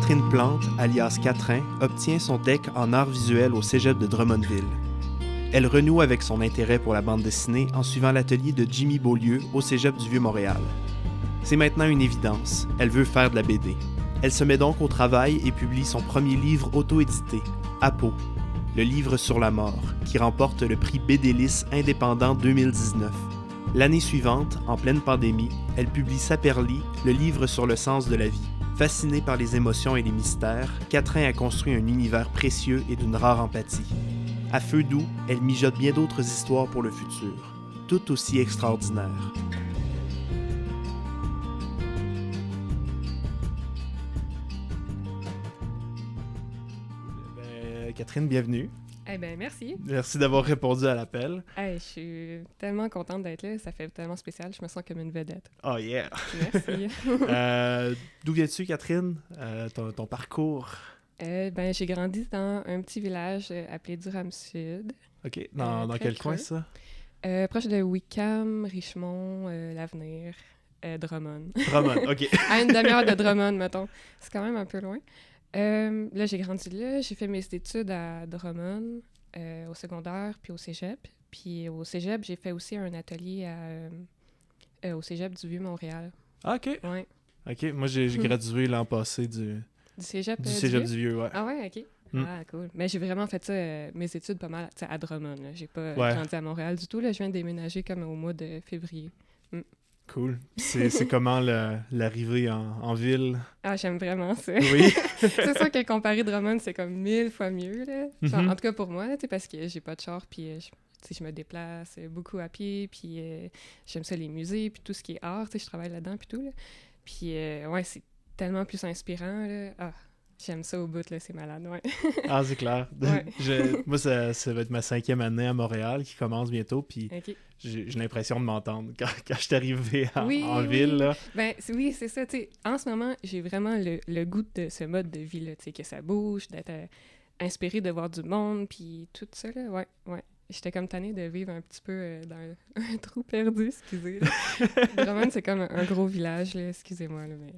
Catherine Plante, alias Catrin, obtient son DEC en arts visuels au cégep de Drummondville. Elle renoue avec son intérêt pour la bande dessinée en suivant l'atelier de Jimmy Beaulieu au cégep du Vieux-Montréal. C'est maintenant une évidence, elle veut faire de la BD. Elle se met donc au travail et publie son premier livre auto-édité, Apo, le livre sur la mort, qui remporte le prix BDLIS indépendant 2019. L'année suivante, en pleine pandémie, elle publie Saperli, le livre sur le sens de la vie. Fascinée par les émotions et les mystères, Catrin a construit un univers précieux et d'une rare empathie. À feu doux, elle mijote bien d'autres histoires pour le futur, toutes aussi extraordinaires. Catherine, bienvenue. Eh bien, merci. Merci d'avoir répondu à l'appel. Hey, je suis tellement contente d'être là. Ça fait tellement spécial. Je me sens comme une vedette. Oh yeah! Merci. D'où viens-tu, Catherine? Ton parcours? J'ai grandi dans un petit village appelé Durham-Sud. OK. Dans quel coin, ça? Proche de Wickham, Richmond, l'Avenir, Drummond. Drummond, OK. À une demi-heure de Drummond, mettons. C'est quand même un peu loin. Là, j'ai grandi là. J'ai fait mes études à Drummond, au secondaire, puis au cégep. Puis au cégep, j'ai fait aussi un atelier au cégep du Vieux-Montréal. Ah, OK. Ouais. OK. Moi, j'ai gradué l'an passé du cégep du Vieux, ouais. Ah ouais, OK. Ah, cool. Mais j'ai vraiment fait ça, mes études pas mal à Drummond. Là. J'ai pas grandi à Montréal du tout. Là. Je viens de déménager comme au mois de février. Cool. C'est comment l'arrivée en ville? Ah, j'aime vraiment ça. Oui. C'est sûr que comparé Drummond, c'est comme 1000 fois mieux. Là. Genre, Mm-hmm. En tout cas pour moi, là, parce que j'ai pas de char, puis je me déplace beaucoup à pied, puis j'aime ça les musées, puis tout ce qui est art, je travaille là-dedans, puis tout. Là. Puis ouais, c'est tellement plus inspirant. Là. Ah, j'aime ça au bout, là, c'est malade, ouais. Ah, c'est clair. Ouais. Moi, ça va être ma 5e année à Montréal qui commence bientôt, puis OK. j'ai l'impression de m'entendre quand je suis arrivé en Oui. ville. Là. Ben, oui, c'est ça. En ce moment, j'ai vraiment le goût de ce mode de vie-là, que ça bouge, d'être inspirée de voir du monde, puis tout ça, là, ouais. J'étais comme tannée de vivre un petit peu dans un trou perdu, excusez. Drummond, c'est comme un gros village, là, excusez-moi, là, mais...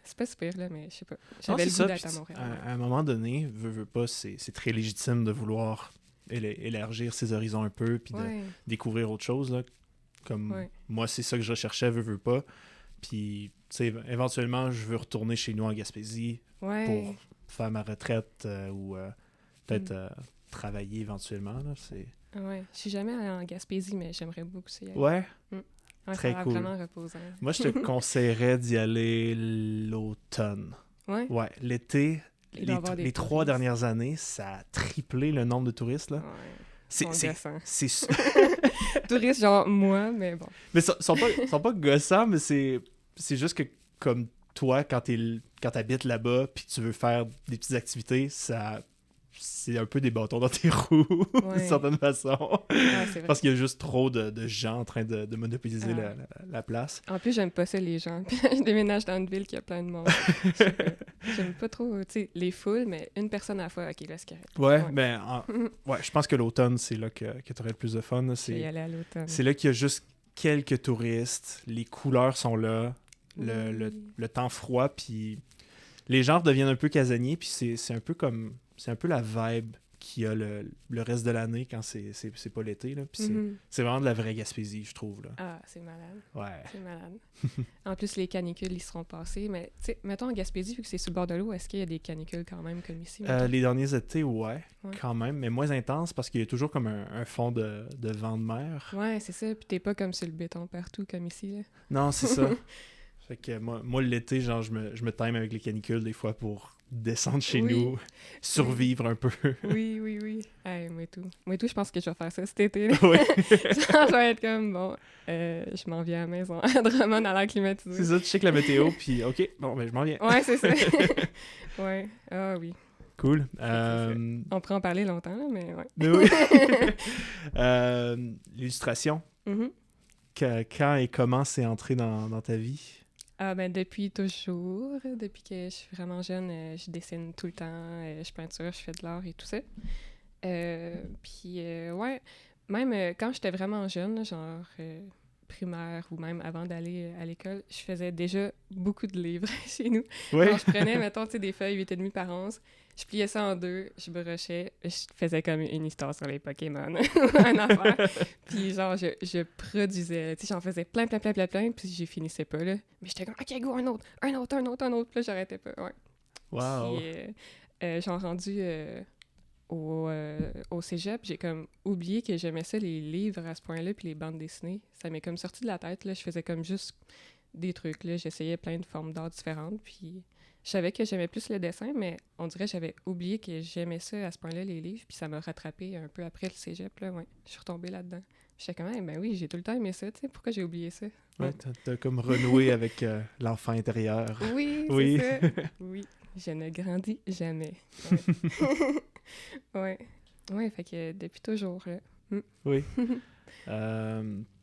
C'est pas super, là, mais je sais pas. J'avais le goût d'être à Montréal. À un moment donné, veux pas, c'est très légitime de vouloir élargir ses horizons un peu puis de découvrir autre chose. Là. Comme moi, c'est ça que je recherchais, veux pas. Puis, tu sais, éventuellement, je veux retourner chez nous en Gaspésie pour faire ma retraite ou peut-être travailler éventuellement. Là, je suis jamais allée en Gaspésie, mais j'aimerais beaucoup y aller. Ouais. Très cool. Vraiment reposant. Moi, je te conseillerais d'y aller l'automne. Ouais, l'été, les 3 dernières années, ça a triplé le nombre de touristes. Là. C'est C'est touristes, genre moi, mais bon. Mais ils sont pas gossants, mais c'est juste que comme toi, quand t'habites là-bas puis tu veux faire des petites activités, c'est un peu des bâtons dans tes roues, d'une certaine façon. C'est vrai. Parce qu'il y a juste trop de gens en train de monopoliser la place. En plus, j'aime pas ça, les gens. Puis je déménage dans une ville qui a plein de monde. J'aime pas trop, les foules, mais une personne à la fois, OK, là, c'est correct. Ouais, je pense que l'automne, c'est là que t'aurais le plus de fun. Là. Je vais y aller à l'automne. C'est là qu'il y a juste quelques touristes, les couleurs sont là, le temps froid, puis les gens deviennent un peu casaniers, puis c'est un peu comme... C'est un peu la vibe qu'il y a le reste de l'année quand c'est pas l'été. Là. Puis c'est vraiment de la vraie Gaspésie, je trouve. Là. Ah, c'est malade. Ouais. C'est malade. En plus, les canicules, ils seront passés. Mais, tu sais, mettons en Gaspésie, vu que c'est sur le bord de l'eau, est-ce qu'il y a des canicules quand même comme ici? Les derniers étés, quand même, mais moins intense parce qu'il y a toujours comme un fond de vent de mer. Ouais, c'est ça. Puis t'es pas comme sur le béton partout comme ici. Là. Non, c'est ça. Fait que moi l'été, genre, je me time avec les canicules des fois pour descendre chez nous, survivre un peu. Oui. Hey, moi tout, je pense que je vais faire ça cet été. Là. Oui. Genre, je vais être comme, bon, je m'en viens à la maison à Drummond à l'air climatisé. C'est ça, tu checkes la météo, puis OK, bon, ben je m'en viens. Ouais, c'est ça. Ouais, ah oui. Cool. On pourrait en parler longtemps, là, mais ouais. Mais oui. L'illustration. Quand et comment c'est entré dans ta vie? Ah ben depuis toujours. Depuis que je suis vraiment jeune, je dessine tout le temps, je peinture, je fais de l'art et tout ça. Puis ouais, même quand j'étais vraiment jeune, genre primaire ou même avant d'aller à l'école, je faisais déjà beaucoup de livres chez nous. Oui. Alors, je prenais, mettons, tu sais, des feuilles 8,5 par 11, je pliais ça en deux, je brochais, je faisais comme une histoire sur les Pokémon, une affaire. Puis genre, je produisais, tu sais, j'en faisais plein, puis j'y finissais pas, là. Mais j'étais comme, OK, go, un autre, puis là, j'arrêtais pas, ouais. Wow. Puis, genre, rendu au cégep, j'ai comme oublié que j'aimais ça, les livres à ce point-là, puis les bandes dessinées. Ça m'est comme sorti de la tête, là. Je faisais comme juste des trucs, là. J'essayais plein de formes d'art différentes, puis je savais que j'aimais plus le dessin, mais on dirait que j'avais oublié que j'aimais ça à ce point-là, les livres, puis ça m'a rattrapé un peu après le cégep, là, ouais. Je suis retombée là-dedans. J'étais comme, ben oui, j'ai tout le temps aimé ça, tu sais, pourquoi j'ai oublié ça? Ouais, t'as comme renoué avec l'enfant intérieur. Oui, Oui. c'est ça. Oui, je ne grandis jamais. Ouais. Ouais. Ouais, fait que depuis toujours, là. Oui.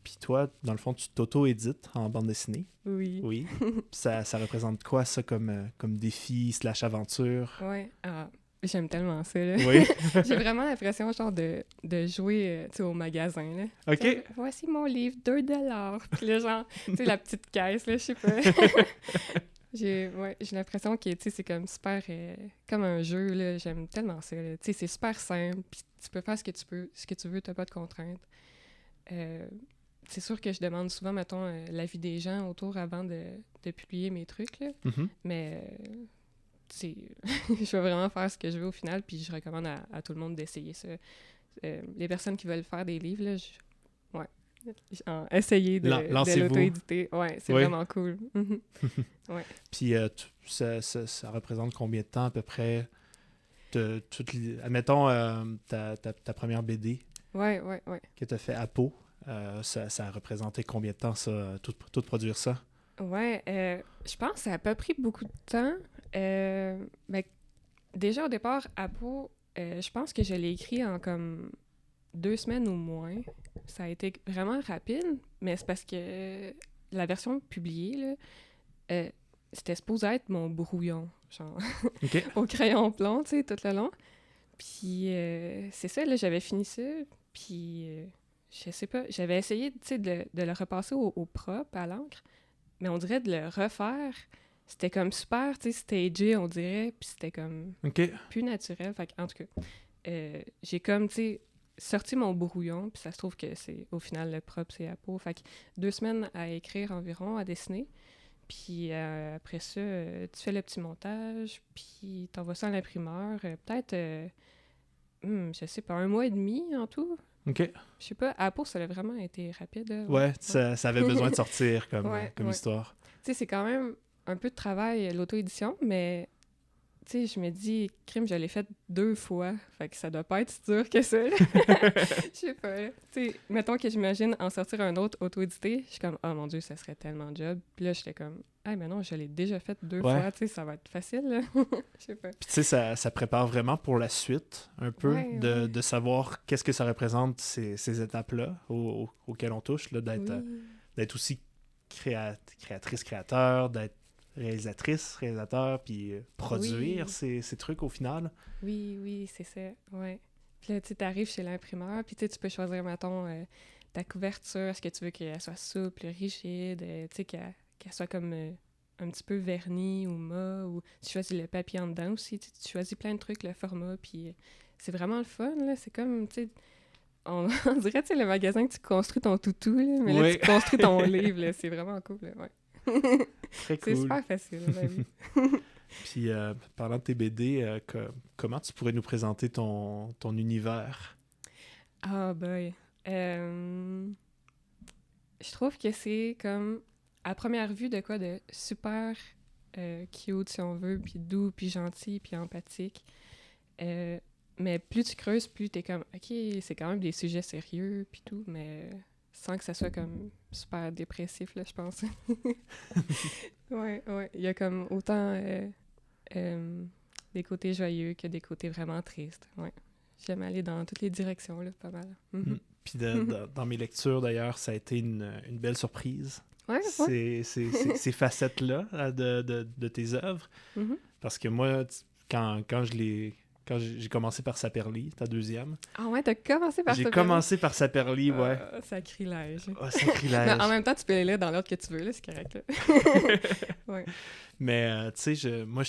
Puis toi, dans le fond, tu t'auto-édites en bande dessinée. Oui. Oui. Ça représente quoi, ça, comme défi / aventure? Ouais. Ah, j'aime tellement ça, là. Oui. J'ai vraiment l'impression, genre, de jouer, tu sais, au magasin, là. OK. T'sais, voici mon livre, 2$. Puis là, genre, tu sais, la petite caisse, là, je sais pas. J'ai l'impression que, tu sais, c'est comme super... comme un jeu, là. J'aime tellement ça, là. Tu sais, c'est super simple, puis tu peux faire ce que tu veux, t'as pas de contraintes. C'est sûr que je demande souvent, mettons, l'avis des gens autour avant de publier mes trucs, là. Mhm. Mais, tu sais, je vais vraiment faire ce que je veux au final, puis je recommande à tout le monde d'essayer ça. Les personnes qui veulent faire des livres, là, essayer de l'auto-éditer. Ouais, c'est vraiment cool. Ouais. Puis ça représente combien de temps à peu près? Admettons ta première BD Ouais. que tu as fait à Pau. Ça a représenté combien de temps, ça, tout produire ça? Ouais, je pense que ça n'a pas pris beaucoup de temps. Mais déjà, au départ, à Pau, je pense que je l'ai écrit en comme 2 semaines ou moins. Ça a été vraiment rapide, mais c'est parce que la version publiée, là, c'était supposé être mon brouillon, genre, OK. au crayon plomb, tu sais, tout le long. Puis c'est ça, là, j'avais fini ça, puis je sais pas, j'avais essayé, tu sais, de le repasser au propre, à l'encre, mais on dirait de le refaire, c'était comme super, tu sais, stagé, on dirait, puis c'était comme plus naturel. Fait en tout cas, j'ai comme, tu sais, sorti mon brouillon, puis ça se trouve que c'est, au final, le propre, c'est à Pau. Fait que 2 semaines à écrire environ, à dessiner. Puis après ça, tu fais le petit montage, puis t'envoies ça à l'imprimeur. Peut-être, je sais pas, 1 mois et demi en tout. OK. Je sais pas, à Pau, ça a vraiment été rapide. Là. Ouais, ça avait besoin de sortir comme histoire. Tu sais, c'est quand même un peu de travail, l'auto-édition, mais tu sais, je me dis, crime, je l'ai fait 2 fois, fait que ça doit pas être si dur que ça. Je sais pas. Tu sais, mettons que j'imagine en sortir un autre auto-édité, je suis comme, oh mon Dieu, ça serait tellement job. Puis là, j'étais comme, ah, mais non, je l'ai déjà fait 2 fois, tu sais, ça va être facile, là. Je sais pas. Puis tu sais, ça prépare vraiment pour la suite, un peu, de savoir qu'est-ce que ça représente, ces étapes-là auxquelles on touche, là, d'être aussi créatrice, créateur, d'être réalisateur, puis produire ces trucs au final. Oui, c'est ça, ouais. Puis là, tu arrives chez l'imprimeur, puis tu peux choisir, mettons, ta couverture, est-ce que tu veux qu'elle soit souple, rigide, tu sais, qu'elle soit comme un petit peu vernie ou mat, ou tu choisis le papier en dedans aussi, tu choisis plein de trucs, le format, puis c'est vraiment le fun, là, c'est comme, tu sais, on dirait, tu sais, le magasin que tu construis ton toutou, là, mais là, tu construis ton livre, là, c'est vraiment cool, là, ouais. Très cool. C'est super facile, la vie. Puis, parlant de tes BD, comment tu pourrais nous présenter ton univers? Ah, boy. Je trouve que c'est comme, à première vue, de quoi de super cute, si on veut, puis doux, puis gentil, puis empathique. Mais plus tu creuses, plus t'es comme, OK, c'est quand même des sujets sérieux, puis tout, mais sans que ça soit comme super dépressif, là, je pense. Ouais. Il y a comme autant des côtés joyeux que des côtés vraiment tristes. Ouais. J'aime aller dans toutes les directions, là, pas mal. Mm-hmm. Puis dans mes lectures, d'ailleurs, ça a été une belle surprise. Ouais. Ces facettes-là de tes œuvres. Mm-hmm. Parce que moi, quand je quand j'ai commencé par Saperli, ta deuxième. Ah ouais, t'as commencé par J'ai Saperli? commencé par Saperli, ouais. Sacrilège. Oh, sacrilège. Mais en même temps, tu peux aller là dans l'ordre que tu veux, là, c'est correct, là. Ouais. Mais, tu sais, moi,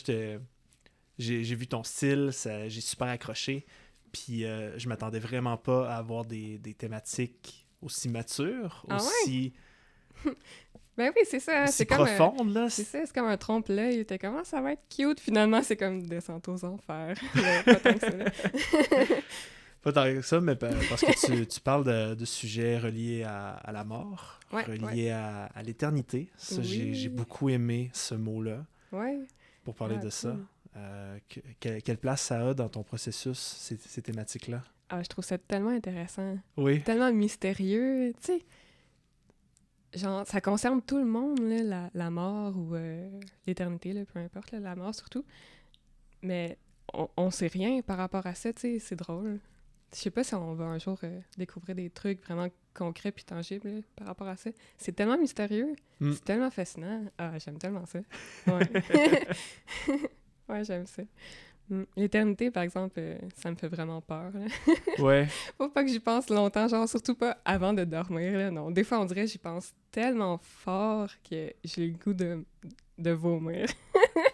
j'ai vu ton style, j'ai super accroché, puis je m'attendais vraiment pas à avoir des thématiques aussi matures, Ah aussi, Ben oui, c'est ça. aussi C'est comme, profondes, là. c'est ça, c'est comme un trompe-l'œil. T'es comme, ah, ça va être cute. Finalement, c'est comme descente aux enfers. Mais pas tant que ça, là. Pas tant que ça, mais parce que tu parles de sujets reliés à la mort, Ouais, reliés à l'éternité. Ça, Oui. j'ai beaucoup aimé ce mot-là Ouais. pour parler Ah, de ça. cool. Quelle place ça a dans ton processus, ces thématiques-là? Ah, je trouve ça tellement intéressant. Oui. Tellement mystérieux. Tu sais, genre, ça concerne tout le monde, là, la mort ou l'éternité, là, peu importe, là, la mort surtout. Mais on sait rien par rapport à ça, tu sais, c'est drôle. Je sais pas si on va un jour découvrir des trucs vraiment concrets puis tangibles là, par rapport à ça. C'est tellement mystérieux, c'est tellement fascinant. Ah, j'aime tellement ça. Ouais, ouais, j'aime ça. L'éternité, par exemple, ça me fait vraiment peur. Là. Ouais. Faut pas que j'y pense longtemps, genre surtout pas avant de dormir. Là, non, des fois, on dirait que j'y pense tellement fort que j'ai le goût de vomir.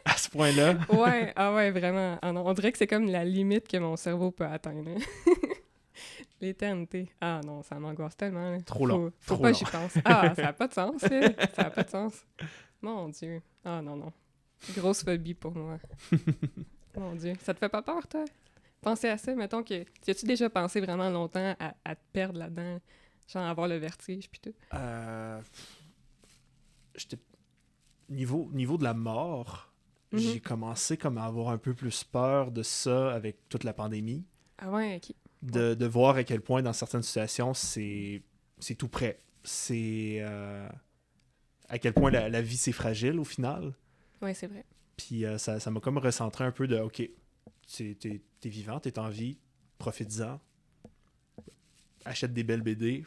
À ce point-là? Ouais, ah ouais, vraiment. Ah non, on dirait que c'est comme la limite que mon cerveau peut atteindre. L'éternité. Ah non, ça m'angoisse tellement. Là. Trop long. Faut Trop pas long. que j'y pense. Ah, ça n'a pas de sens, là. Ça n'a pas de sens. Mon Dieu. Ah non, non. Grosse phobie pour moi. Mon Dieu. Ça te fait pas peur, toi? Penser à ça, mettons que... As-tu déjà pensé vraiment longtemps à te perdre là-dedans? Genre avoir le vertige puis tout? J'étais... Niveau de la mort, j'ai commencé comme à avoir un peu plus peur de ça avec toute la pandémie. Ah ouais, OK. De voir à quel point, dans certaines situations, c'est tout près. C'est à quel point la vie, c'est fragile, au final. Ouais, c'est vrai. Puis ça m'a comme recentré un peu de, OK, t'es vivant, t'es en vie, profites-en. Achète des belles BD.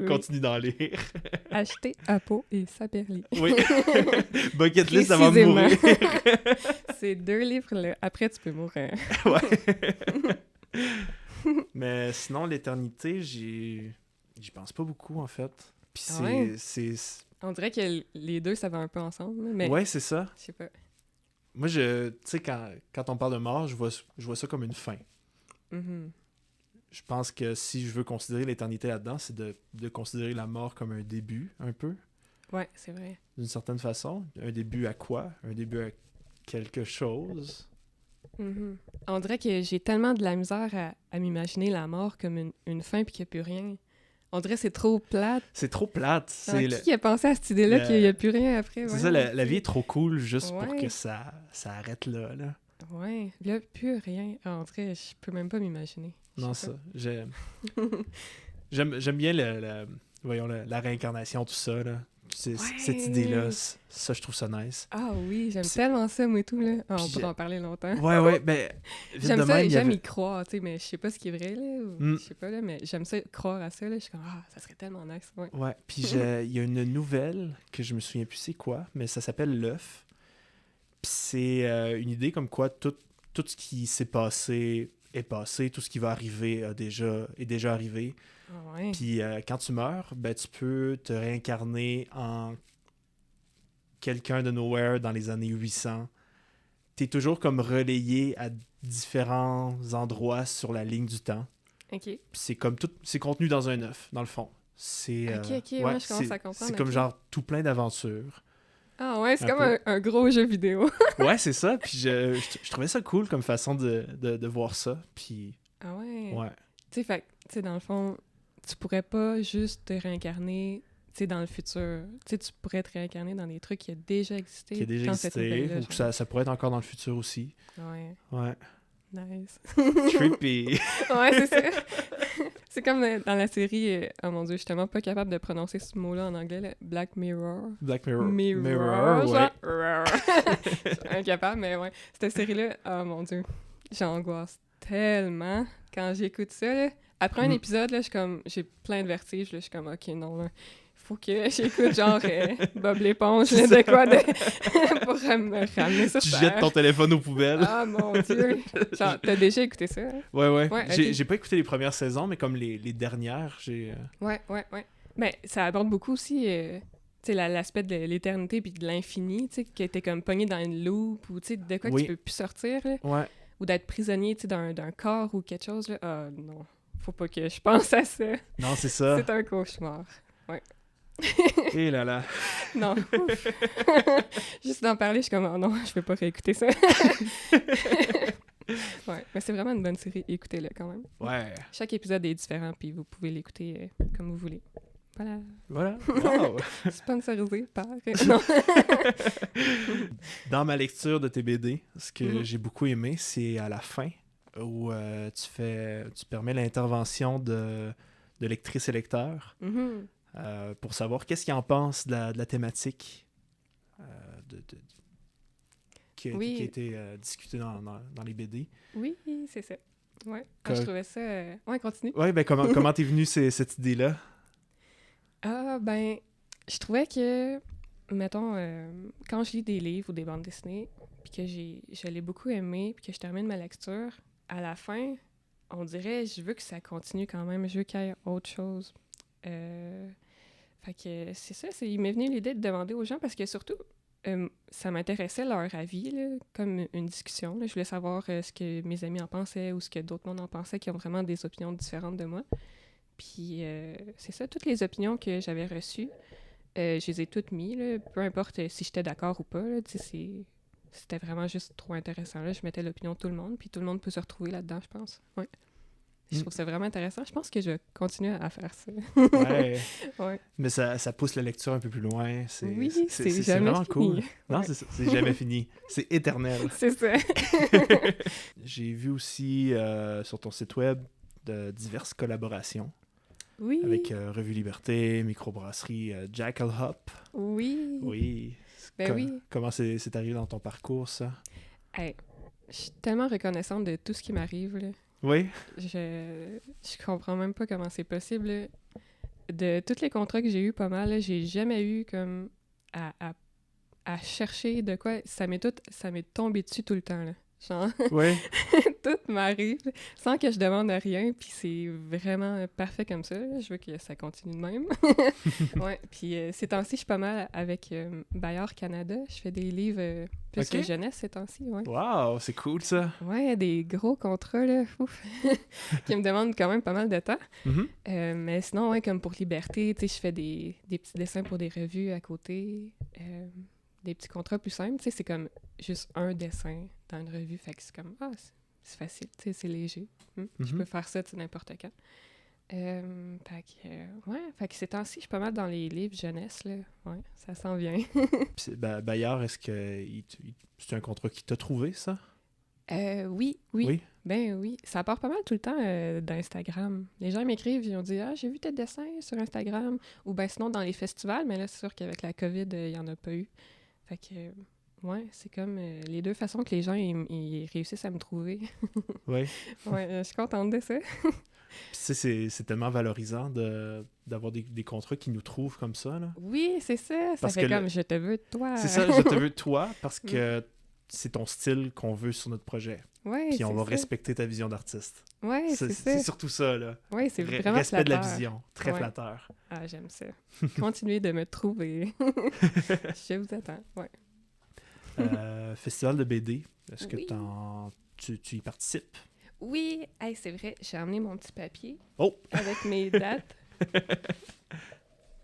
Continue d'en lire. Acheter Apo et Saperli. Oui. Bucket list avant de mourir. C'est 2 livres, là. Après, tu peux mourir. Ouais. Mais sinon, l'éternité, j'y pense pas beaucoup, en fait. Puis Ah ouais? c'est... On dirait que les deux, ça va un peu ensemble, là, mais Ouais, c'est ça. je sais pas. Moi, tu sais, quand on parle de mort, je vois ça comme une fin. Mhm. Je pense que si je veux considérer l'éternité là-dedans, c'est de considérer la mort comme un début, un peu, Ouais, c'est vrai. d'une certaine façon. Un début à quoi? Un début à quelque chose. Mhm. On dirait que j'ai tellement de la misère à m'imaginer la mort comme une fin puis qu'il n'y a plus rien. On dirait que c'est trop plate. C'est trop plate. Qui a pensé à cette idée-là qu'il n'y a plus rien après? C'est ça, la vie est trop cool juste pour Ouais. que ça arrête là. Ouais, là, plus rien. Ah, on dirait, je peux même pas m'imaginer. Je Non, sais ça. J'aime bien voyons, la réincarnation, tout ça. Là. Cette idée-là, ça, je trouve ça nice. Ah oui, j'aime tellement ça, moi et tout, là. Ah, on Puis pourrait en parler longtemps. Ouais, ben, vite J'aime de ça, même, j'aime y croire, tu sais, mais je sais pas ce qui est vrai, là, ou Mm. je sais pas, là, mais j'aime ça, croire à ça, là, je suis comme, ah, ça serait tellement nice, ouais. Ouais, puis il y a une nouvelle que je me souviens plus c'est quoi, mais ça s'appelle L'œuf. Puis c'est une idée comme quoi tout ce qui s'est passé est passé, tout ce qui va arriver est déjà arrivé. Ah ouais. Puis quand tu meurs, ben tu peux te réincarner en quelqu'un de nowhere dans les années 800. T'es toujours comme relayé à différents endroits sur la ligne du temps. OK. Puis c'est comme tout, c'est contenu dans un œuf, dans le fond. C'est OK, ouais, je commence à comprendre. c'est comme ok. genre tout plein d'aventures. Ah ouais, c'est un comme peu. un gros jeu vidéo. Ouais, c'est ça. Puis je trouvais ça cool comme façon de voir ça. Puis Ah ouais. ouais. Tu sais, fait que, tu sais, dans le fond, tu pourrais pas juste te réincarner, tu sais, dans le futur. Tu sais, tu pourrais te réincarner dans des trucs qui ont déjà existé. Qui a déjà dans cette existé. nouvelle-là, Ou que genre. ça pourrait être encore dans le futur aussi. Ouais, Ouais. nice. Creepy. Ouais, c'est ça. C'est comme dans la série, oh mon Dieu, je suis tellement pas capable de prononcer ce mot-là en anglais, là, Black Mirror. Black Mirror. Mirror, ouais. Je suis incapable, mais ouais. Cette série-là, oh mon Dieu, j'angoisse tellement quand j'écoute ça, là. Après un épisode, là, j'ai plein de vertiges, là, je suis comme, OK, non, là, faut que j'écoute genre Bob l'éponge, de quoi pour me ramener ça. Tu jettes ton téléphone aux poubelles. Ah mon Dieu! Genre, t'as déjà écouté ça? Hein? Ouais. Ouais, J'ai pas écouté les premières saisons, mais comme les dernières, j'ai... Ouais. Ben, ça aborde beaucoup aussi, tu sais, l'aspect de l'éternité puis de l'infini, tu sais, que t'es comme pogné dans une loupe ou, tu sais, de quoi que tu peux plus sortir, là. Ouais. Ou d'être prisonnier, tu sais, d'un corps ou quelque chose, là. Ah non, faut pas que je pense à ça. Non, c'est ça. C'est un cauchemar. Ouais. Et là là. Non. Juste d'en parler, je suis comme, oh non, je peux pas réécouter ça. Ouais, mais c'est vraiment une bonne série. Écoutez-le quand même. Ouais. Chaque épisode est différent, puis vous pouvez l'écouter comme vous voulez. Voilà. Wow. Sponsorisé par... Non. Dans ma lecture de tes BD, ce que j'ai beaucoup aimé, c'est à la fin où tu permets l'intervention de lectrices et lecteurs pour savoir qu'est-ce qu'ils en pensent de la thématique qui a été discutée dans les BD. Oui, c'est ça. Ouais. Je trouvais ça... Ouais, continue. Ouais, ben comment t'es venue cette idée-là? Ah, ben, je trouvais que, mettons, quand je lis des livres ou des bandes dessinées, puis que je l'ai beaucoup aimé, puis que je termine ma lecture, à la fin, on dirait, je veux que ça continue quand même, je veux qu'il y ait autre chose. Fait que c'est ça, il m'est venu l'idée de demander aux gens, parce que surtout, ça m'intéressait leur avis, là, comme une discussion. Là. Je voulais savoir ce que mes amis en pensaient ou ce que d'autres mondes en pensaient, qui ont vraiment des opinions différentes de moi. Puis c'est ça, toutes les opinions que j'avais reçues, je les ai toutes mises, là, peu importe si j'étais d'accord ou pas. Là, c'était vraiment juste trop intéressant. Là. Je mettais l'opinion de tout le monde, puis tout le monde peut se retrouver là-dedans, je pense. Ouais. Je trouve ça vraiment intéressant. Je pense que je vais continuer à faire ça. Ouais. Ouais. Mais ça pousse la lecture un peu plus loin. C'est jamais vraiment fini. Cool. Non, ouais. c'est jamais fini. C'est éternel. C'est ça. J'ai vu aussi sur ton site web de diverses collaborations. Oui. Avec Revue Liberté, Microbrasserie Jackal Hop. Oui. Oui. Oui. Comment c'est arrivé dans ton parcours, ça? Hey, je suis tellement reconnaissante de tout ce qui m'arrive, là. Oui? Je comprends même pas comment c'est possible, là. De tous les contrats que j'ai eus, pas mal, là, j'ai jamais eu comme à chercher de quoi. Ça m'est tombé dessus tout le temps, là. Genre, oui. Tout m'arrive sans que je demande rien, puis c'est vraiment parfait comme ça. Là. Je veux que ça continue de même. Ouais, puis ces temps-ci, je suis pas mal avec Bayard Canada. Je fais des livres plus jeunesse ces temps-ci, ouais. Wow, c'est cool ça! Ouais, des gros contrats, là, ouf, qui me demandent quand même pas mal de temps. Mm-hmm. Mais sinon, ouais, comme pour Liberté, tu sais, je fais des petits dessins pour des revues à côté. Des petits contrats plus simples, tu sais, c'est comme juste un dessin dans une revue, fait que c'est comme, c'est facile, tu sais, c'est léger. Je peux faire ça, tu sais, n'importe quand. Fait que ces temps-ci, je suis pas mal dans les livres jeunesse, là. Ouais, ça s'en vient. Bayard, est-ce que c'est un contrat qui t'a trouvé, ça? Oui. Ben oui. Ça part pas mal tout le temps d'Instagram. Les gens m'écrivent, ils ont dit « Ah, j'ai vu tes dessins sur Instagram. » Ou ben sinon dans les festivals, mais là, c'est sûr qu'avec la COVID, il y en a pas eu. Fait que, ouais, c'est comme les deux façons que les gens ils réussissent à me trouver. Oui. Ouais, je suis contente de ça. C'est tellement valorisant d'avoir des contrats qui nous trouvent comme ça, là. Oui, c'est ça. Ça fait comme « Je te veux, toi. » C'est ça, « Je te veux, toi », parce que c'est ton style qu'on veut sur notre projet. Ouais, puis on va respecter ta vision d'artiste. Ouais, c'est ça. C'est surtout ça, là. Ouais, c'est vraiment respect flatteur. de la vision. Très flatteur. Ah, j'aime ça. Continuez de me trouver. Je vous attends, ouais. Festival de BD, est-ce que tu y participes? Oui, hey, c'est vrai, j'ai emmené mon petit papier avec mes dates.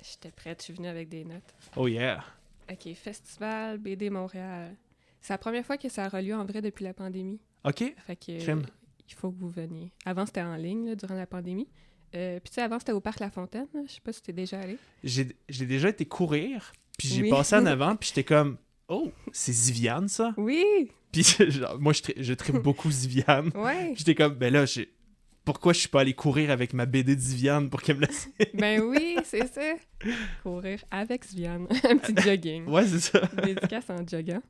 J'étais prête, je suis venue avec des notes. Oh yeah! OK, Festival BD Montréal. C'est la première fois que ça a lieu en vrai depuis la pandémie. OK. Fait que il faut que vous veniez. Avant, c'était en ligne, là, durant la pandémie. Puis tu sais, avant, c'était au Parc La Fontaine. Je sais pas si t'es déjà allé. J'ai déjà été courir, puis j'ai passé en avant, puis j'étais comme « Oh, c'est Ziviane, ça? » Oui! Puis genre, moi, je tripe beaucoup Ziviane. Ouais. J'étais comme « Ben là, pourquoi je suis pas allé courir avec ma BD de Ziviane pour qu'elle me laisse? » Ben oui, c'est ça. Courir avec Ziviane. Un petit jogging. Ouais, c'est ça. Dédicace en joggant.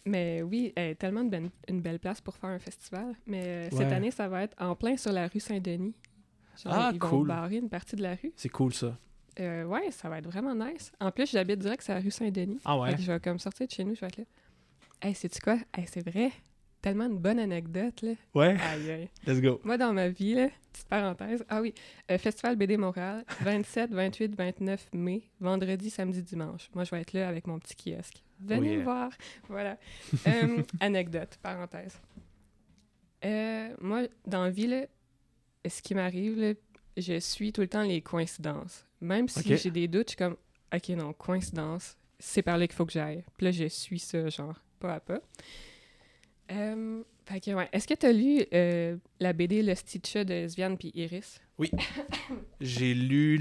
Mais oui, tellement une belle place pour faire un festival. Mais cette année, ça va être en plein sur la rue Saint-Denis. Genre, ils vont barrer une partie de la rue. C'est cool, ça. Ouais, ça va être vraiment nice. En plus, j'habite direct sur la rue Saint-Denis. Ah ouais? Fait que je vais comme sortir de chez nous, je vais être là. Hey, sais-tu quoi? Hey, c'est vrai. Tellement une bonne anecdote, là. Ouais? Aïe, aïe. Let's go. Moi, dans ma vie, là, petite parenthèse. Ah oui, Festival BD Montréal, 27, 28, 29 mai, vendredi, samedi, dimanche. Moi, je vais être là avec mon petit kiosque. Venez me voir. Voilà. Anecdote, parenthèse. Moi, dans la vie, là, ce qui m'arrive, là, je suis tout le temps les coïncidences. Même si j'ai des doutes, je suis comme, OK, non, coïncidence, c'est par là qu'il faut que j'aille. Puis là, je suis ça, genre, pas à pas. Fait que, ouais. Est-ce que tu as lu la BD Le Stitcha de Sviane puis Iris? Oui. J'ai lu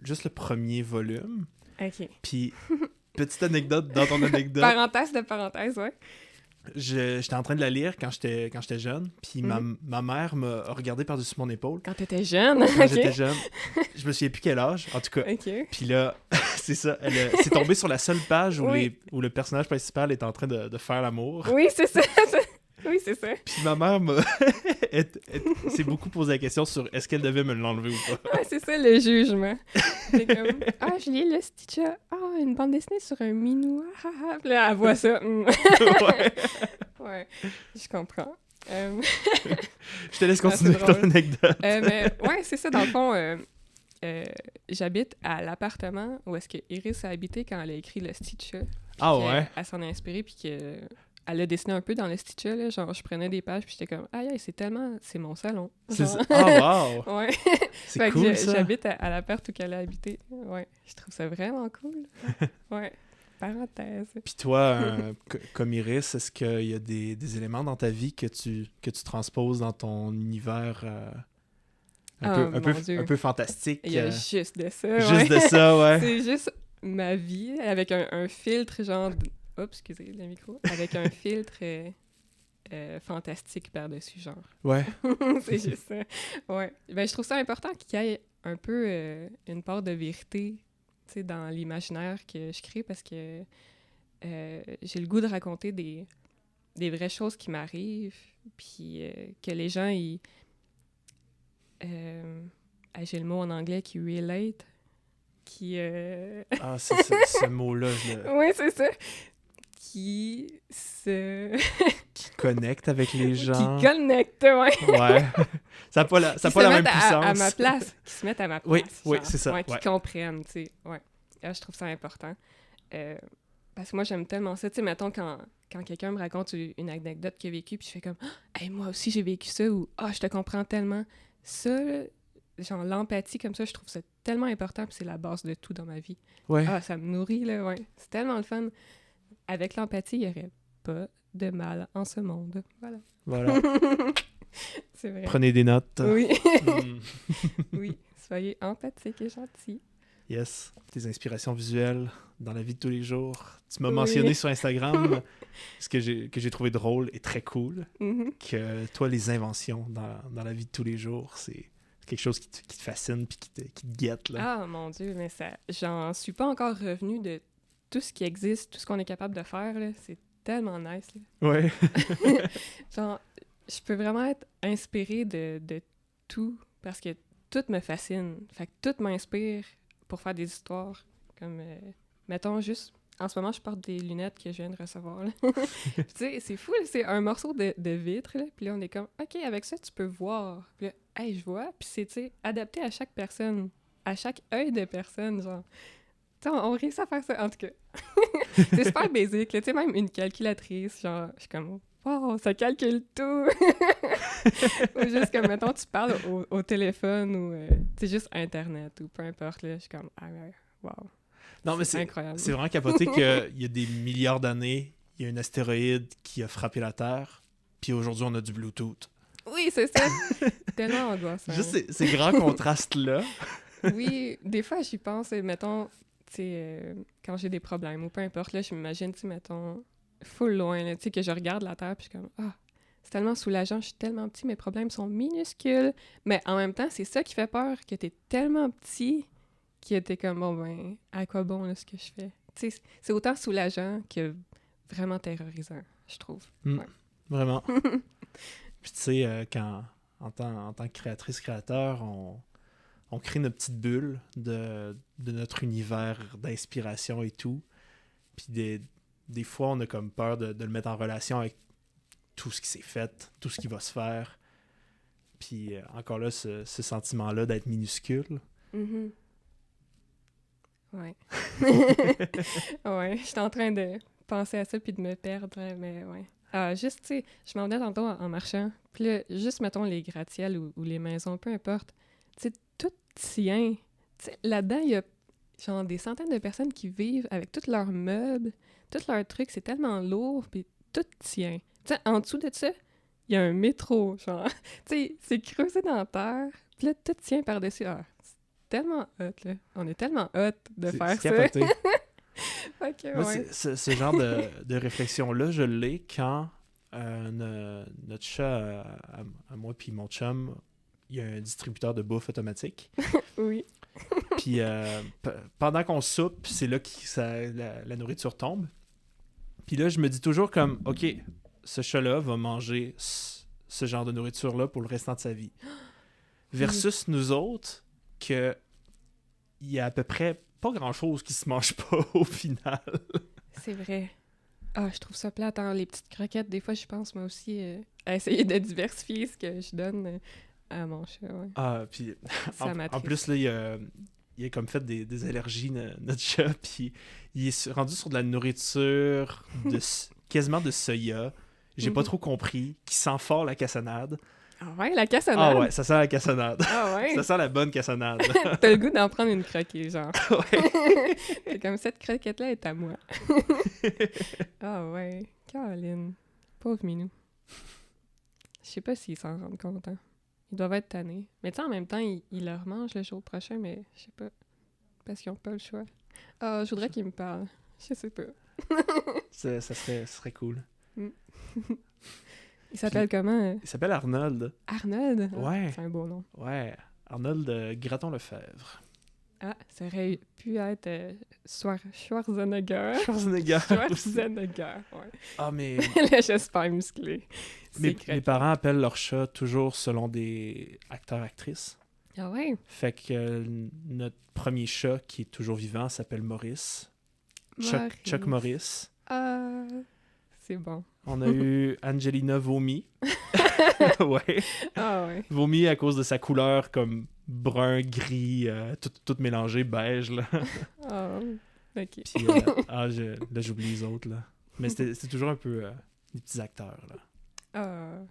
juste le premier volume. OK. Puis, petite anecdote dans ton anecdote. Parenthèse de parenthèse, ouais. J'étais en train de la lire quand j'étais jeune, puis ma mère m'a regardé par-dessus mon épaule. Quand t'étais jeune? Quand j'étais jeune. Je me souviens plus quel âge, en tout cas. OK. Puis là, c'est ça, c'est tombé sur la seule page où, où le personnage principal est en train de faire l'amour. Oui, c'est ça. Oui, c'est ça. Puis ma mère s'est beaucoup posé la question sur est-ce qu'elle devait me l'enlever ou pas. Ouais, c'est ça le jugement. C'est comme, je lis le Stitcha. Une bande dessinée sur un minou. Puis là, elle voit ça. Ouais. Ouais, je comprends. Je te laisse continuer avec ton anecdote. Mais ouais, c'est ça, dans le fond. J'habite à l'appartement où est-ce que Iris a habité quand elle a écrit le Stitcha. Ah ouais? Elle s'en a inspiré, puis elle a dessiné un peu dans le Stitcha, là, genre je prenais des pages puis j'étais comme aïe, c'est mon salon. C'est ça. Ah wow. Ouais. C'est cool ça. J'habite à l'appart où elle a habité. Ouais, je trouve ça vraiment cool. Ouais. Parenthèse. Puis toi, comme Iris, est-ce qu'il y a des éléments dans ta vie que tu transposes dans ton univers un peu fantastique? Il y a juste de ça. Juste de ça, ouais. C'est juste ma vie avec un filtre genre oups, excusez le micro. Avec un filtre fantastique par-dessus, genre. Ouais. C'est juste ça. Ouais. Ben, je trouve ça important qu'il y ait un peu une part de vérité, tu sais, dans l'imaginaire que je crée, parce que j'ai le goût de raconter des vraies choses qui m'arrivent, puis que les gens, ils... j'ai le mot en anglais qui relate, qui... Ah, c'est ce mot-là. Oui, c'est ça. Qui connecte avec les gens. Qui connecte, ouais. Ouais. Ça n'a pas la même puissance. À ma place. Qui se mettent à ma place. Oui, genre. oui, c'est ça. Ouais, qui comprennent, tu sais. Ouais. Je trouve ça important. Parce que moi, j'aime tellement ça. Tu sais, mettons, quand quelqu'un me raconte une anecdote qu'il a vécue, puis je fais comme « Hey, moi aussi, j'ai vécu ça » ou « Ah, je te comprends tellement. » Ça, genre, l'empathie comme ça, je trouve ça tellement important, puis c'est la base de tout dans ma vie. Ouais. Ah, ça me nourrit, là, ouais. C'est tellement le fun. Avec l'empathie, il n'y aurait pas de mal en ce monde. Voilà. C'est vrai. Prenez des notes. Oui. Oui. Soyez empathiques et gentils. Yes. Tes inspirations visuelles dans la vie de tous les jours. Tu m'as mentionné sur Instagram ce que j'ai trouvé drôle et très cool. Que toi, les inventions dans la vie de tous les jours, c'est quelque chose qui te fascine puis qui te guette. Là. Ah, mon Dieu, mais j'en suis pas encore revenue de tout ce qui existe, tout ce qu'on est capable de faire, là, c'est tellement nice. Là. Ouais. Genre, je peux vraiment être inspirée de tout, parce que tout me fascine. Fait que tout m'inspire pour faire des histoires. Comme, mettons juste, en ce moment, je porte des lunettes que je viens de recevoir. Tu sais, c'est fou, là, c'est un morceau de vitre, là, puis là, on est comme, OK, avec ça, tu peux voir. Puis là, hey, je vois, puis c'est, tu sais, adapté à chaque personne, à chaque œil de personne, genre. T'sais, on réussit à faire ça, en tout cas. C'est super basique, tu sais, même une calculatrice, genre, je suis comme, wow, ça calcule tout! Ou juste comme, mettons, tu parles au téléphone ou, tu sais, juste Internet ou peu importe, là, je suis comme, ah ouais, wow. Non, mais c'est incroyable. C'est vraiment capoté qu'il y a des milliards d'années, il y a un astéroïde qui a frappé la Terre, puis aujourd'hui, on a du Bluetooth. Oui, c'est ça! Tellement angoissant. Juste ces grands contrastes-là. Oui, des fois, j'y pense, mettons, tu sais, quand j'ai des problèmes ou peu importe, là, je m'imagine, tu sais, mettons, full loin, tu sais, que je regarde la Terre, puis je suis comme, ah, c'est tellement soulageant, je suis tellement petit, mes problèmes sont minuscules, mais en même temps, c'est ça qui fait peur, que t'es tellement petit, que t'es comme, bon, ben, à quoi bon, là, ce que je fais? Tu sais, c'est autant soulageant que vraiment terrorisant, je trouve. Ouais. Vraiment. Puis tu sais, quand, en tant que créatrice-créateur, on crée notre petite bulle de notre univers d'inspiration et tout. Puis des fois, on a comme peur de le mettre en relation avec tout ce qui s'est fait, tout ce qui va se faire. Puis encore là, ce sentiment-là d'être minuscule. Mhm. Ouais. Ouais, je suis en train de penser à ça puis de me perdre, mais ouais. Juste, tu sais, je m'en venais tantôt en marchant, puis là, juste, mettons, les gratte-ciels ou les maisons, peu importe, tu sais, tout tient. Tu sais, là-dedans, il y a genre des centaines de personnes qui vivent avec tous leurs meubles, tous leurs trucs, c'est tellement lourd, puis tout tient. Tu sais, en dessous de ça, il y a un métro, genre. Tu sais, c'est creusé dans la terre, puis là, tout tient par-dessus. C'est tellement hot, là. On est tellement hot de faire C'est ça. capoté. Ok, Moi, ouais. ce genre de réflexion-là, je l'ai quand notre chat, à moi puis mon chum, il y a un distributeur de bouffe automatique. Oui. Puis pendant qu'on soupe, c'est là que la nourriture tombe. Puis là, je me dis toujours comme, OK, ce chat-là va manger ce genre de nourriture-là pour le restant de sa vie. Versus nous autres, que il y a à peu près pas grand-chose qui se mange pas au final. C'est vrai. Je trouve ça plate. Les petites croquettes, des fois, je pense, moi aussi, à essayer de diversifier ce que je donne à mon chat. Ouais. Puis Ça en m'attriste. plus, là, il a comme fait des allergies, notre chat, puis il est rendu sur de la nourriture quasiment de soya. J'ai pas trop compris, qui sent fort la cassonade. Ah ouais, la cassonade? Ah ouais, ça sent la cassonade. Ah ouais? Ça sent la bonne cassonade. T'as le goût d'en prendre une croquée, genre. Ouais. C'est comme cette croquette-là est à moi. Ah ouais, Caroline. Pauvre minou. Je sais pas s'ils s'en rendent compte, hein. Ils doivent être tannés. Mais tu sais, en même temps, ils leur mangent le jour prochain, mais je sais pas. Parce qu'ils ont pas le choix. Je voudrais qu'ils me parlent. Je sais pas. Ça serait cool. Il s'appelle comment? Il s'appelle Arnold. Arnold? Ouais. C'est un beau nom. Ouais. Arnold Graton-Lefebvre. Ça aurait pu être Schwarzenegger. Schwarzenegger. Schwarzenegger, ouais. Ah, mais Le geste super musclé. mes parents appellent leur chat toujours selon des acteurs-actrices. Ah ouais? Fait que notre premier chat, qui est toujours vivant, s'appelle Maurice. Chuck Morris. Ah, c'est bon. On a eu Angelina Vomi. Ouais. Ah ouais. Vomi à cause de sa couleur comme brun, gris, tout mélangé, beige, là. Ah, ok. Puis, là, j'oublie les autres, là. Mais c'était toujours un peu des petits acteurs, là.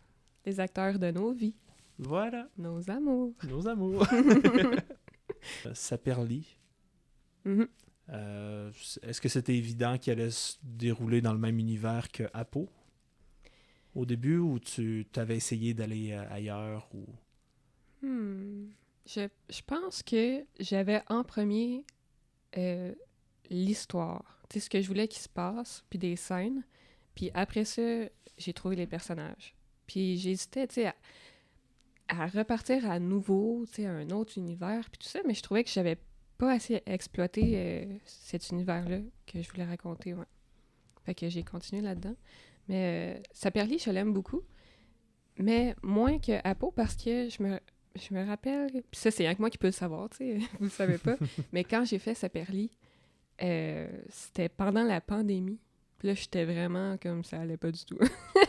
Les acteurs de nos vies. Voilà. Nos amours. Nos amours. Saperli. Mm-hmm. Est-ce que c'était évident qu'il allait se dérouler dans le même univers que Apo au début, ou tu t'avais essayé d'aller ailleurs ou... Je pense que j'avais en premier l'histoire. Tu sais, ce que je voulais qu'il se passe, puis des scènes. Puis après ça, j'ai trouvé les personnages. Puis j'hésitais, tu sais, à repartir à nouveau, tu sais, à un autre univers, puis tout ça, mais je trouvais que j'avais pas assez exploité cet univers-là que je voulais raconter, ouais. Fait que j'ai continué là-dedans. Mais Saperli, je l'aime beaucoup, mais moins que Apo, parce que je me rappelle, puis ça, c'est rien que moi qui peux le savoir, tu sais, vous le savez pas, mais quand j'ai fait Saperli, c'était pendant la pandémie. Puis là, j'étais vraiment comme ça allait pas du tout.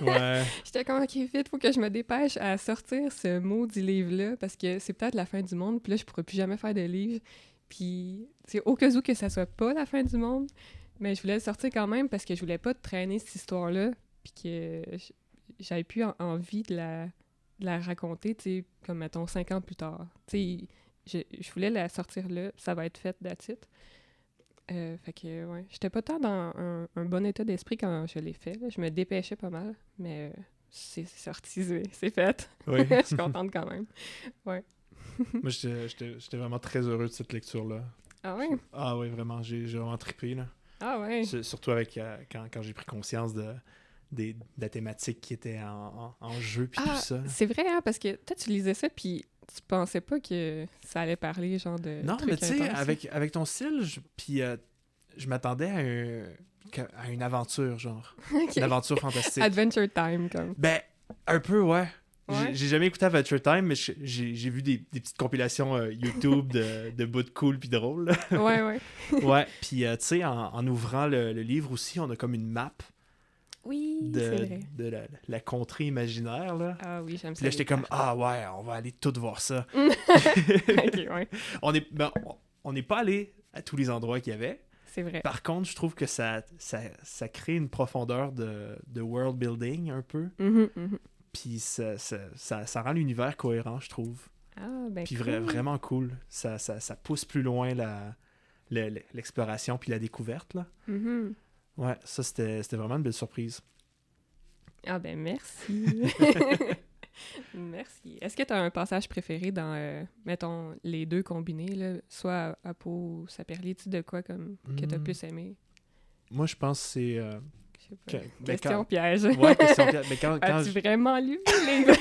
Ouais. J'étais comme, OK, vite, faut que je me dépêche à sortir ce maudit livre-là, parce que c'est peut-être la fin du monde, puis là, je pourrais plus jamais faire de livre. Puis, c'est au cas où que ça soit pas la fin du monde, mais je voulais le sortir quand même parce que je voulais pas traîner cette histoire-là, puis que j'avais plus envie de la raconter, tu sais, comme, mettons, 5 ans plus tard. Tu sais, je voulais la sortir là, ça va être fait, that's it. Fait que, ouais, j'étais pas tant dans un bon état d'esprit quand je l'ai fait, là. Je me dépêchais pas mal, mais c'est sorti, c'est fait. Oui. Je suis contente quand même. Ouais. Moi, j'étais vraiment très heureux de cette lecture-là. Ah ouais? Ah oui, vraiment, j'ai vraiment trippé, là. Ah ouais? Surtout avec quand j'ai pris conscience de la thématique qui était en jeu, puis tout ça. C'est vrai, hein, parce que toi, tu lisais ça, puis tu pensais pas que ça allait parler, genre, de Non, trucs mais tu sais, intenses. avec ton style, je m'attendais à une aventure, genre. Ok. Une aventure fantastique. Adventure Time, comme. Ben, un peu, ouais. Ouais. J'ai jamais écouté Adventure Time, mais j'ai vu des petites compilations YouTube de bouts de cool puis drôles. Là. Ouais. Ouais, puis tu sais, en ouvrant le livre aussi, on a comme une map Oui, c'est vrai. de la contrée imaginaire, là. Ah oui, j'aime ça. Puis là, j'étais les comme, cartes. ah ouais, on va aller toutes voir ça. Ok, ouais. On n'est pas allé à tous les endroits qu'il y avait. C'est vrai. Par contre, je trouve que ça crée une profondeur de world building un peu. Mhm. Puis ça rend l'univers cohérent, je trouve. Ah, ben Puis cool. vraiment cool. Ça pousse plus loin l'exploration puis la découverte, là. Mhm. Ouais, ça, c'était vraiment une belle surprise. Ah ben merci. Merci. Est-ce que tu as un passage préféré dans, mettons, les deux combinés, là, soit Apo ou Saperli, tu sais, de quoi comme que tu as plus aimé? Moi, je pense que c'est... Je sais pas. ben, Question piège. Ouais, question piège. Mais quand As-tu vraiment lu le livre?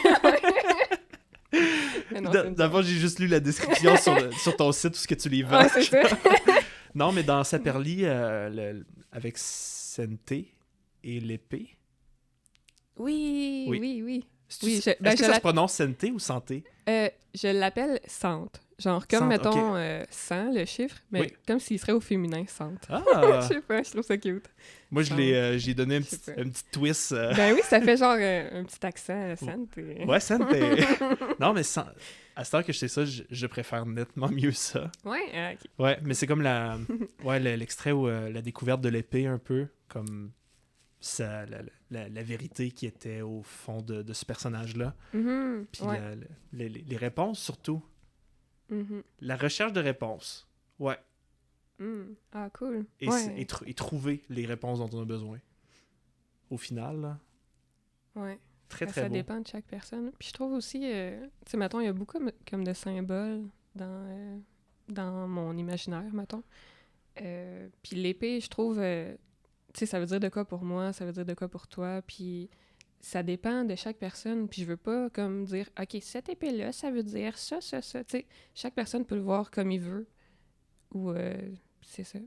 Mais non, c'est une D'abord, j'ai juste lu la description sur ton site, tout ce que tu les vends. Ah, c'est ça. Non, mais dans Saperli, avec Sente et l'épée... Oui. Oui, Est-ce que ça se prononce Sente ou Santé? Je l'appelle Sante. Genre comme, Sante, mettons, 100, le chiffre, mais Oui. comme s'il serait au féminin, Sante. Ah! Je sais pas, je trouve ça cute. Moi, j'ai donné Je sais pas. un petit twist. Ben oui, ça fait genre un petit accent, Sante. Ouais, Sente. Non, mais à cette heure que je sais ça, je préfère nettement mieux ça. Ouais, ok. Ouais, mais c'est comme l'extrait où la découverte de l'épée un peu, comme la vérité qui était au fond de ce personnage-là. Mhm, Puis ouais. les réponses surtout. Mhm. La recherche de réponses. Ouais. Ah, cool. Et, Ouais. et trouver les réponses dont on a besoin. Au final, là. Ouais. Très, Ben, très ça beau. dépend de chaque personne. Puis je trouve aussi, tu sais, mettons, il y a beaucoup comme de symboles dans mon imaginaire, mettons. Puis l'épée, je trouve, tu sais, ça veut dire de quoi pour moi, ça veut dire de quoi pour toi, puis ça dépend de chaque personne, puis je veux pas comme dire, OK, cette épée-là, ça veut dire ça, tu sais, chaque personne peut le voir comme il veut, ou c'est ça.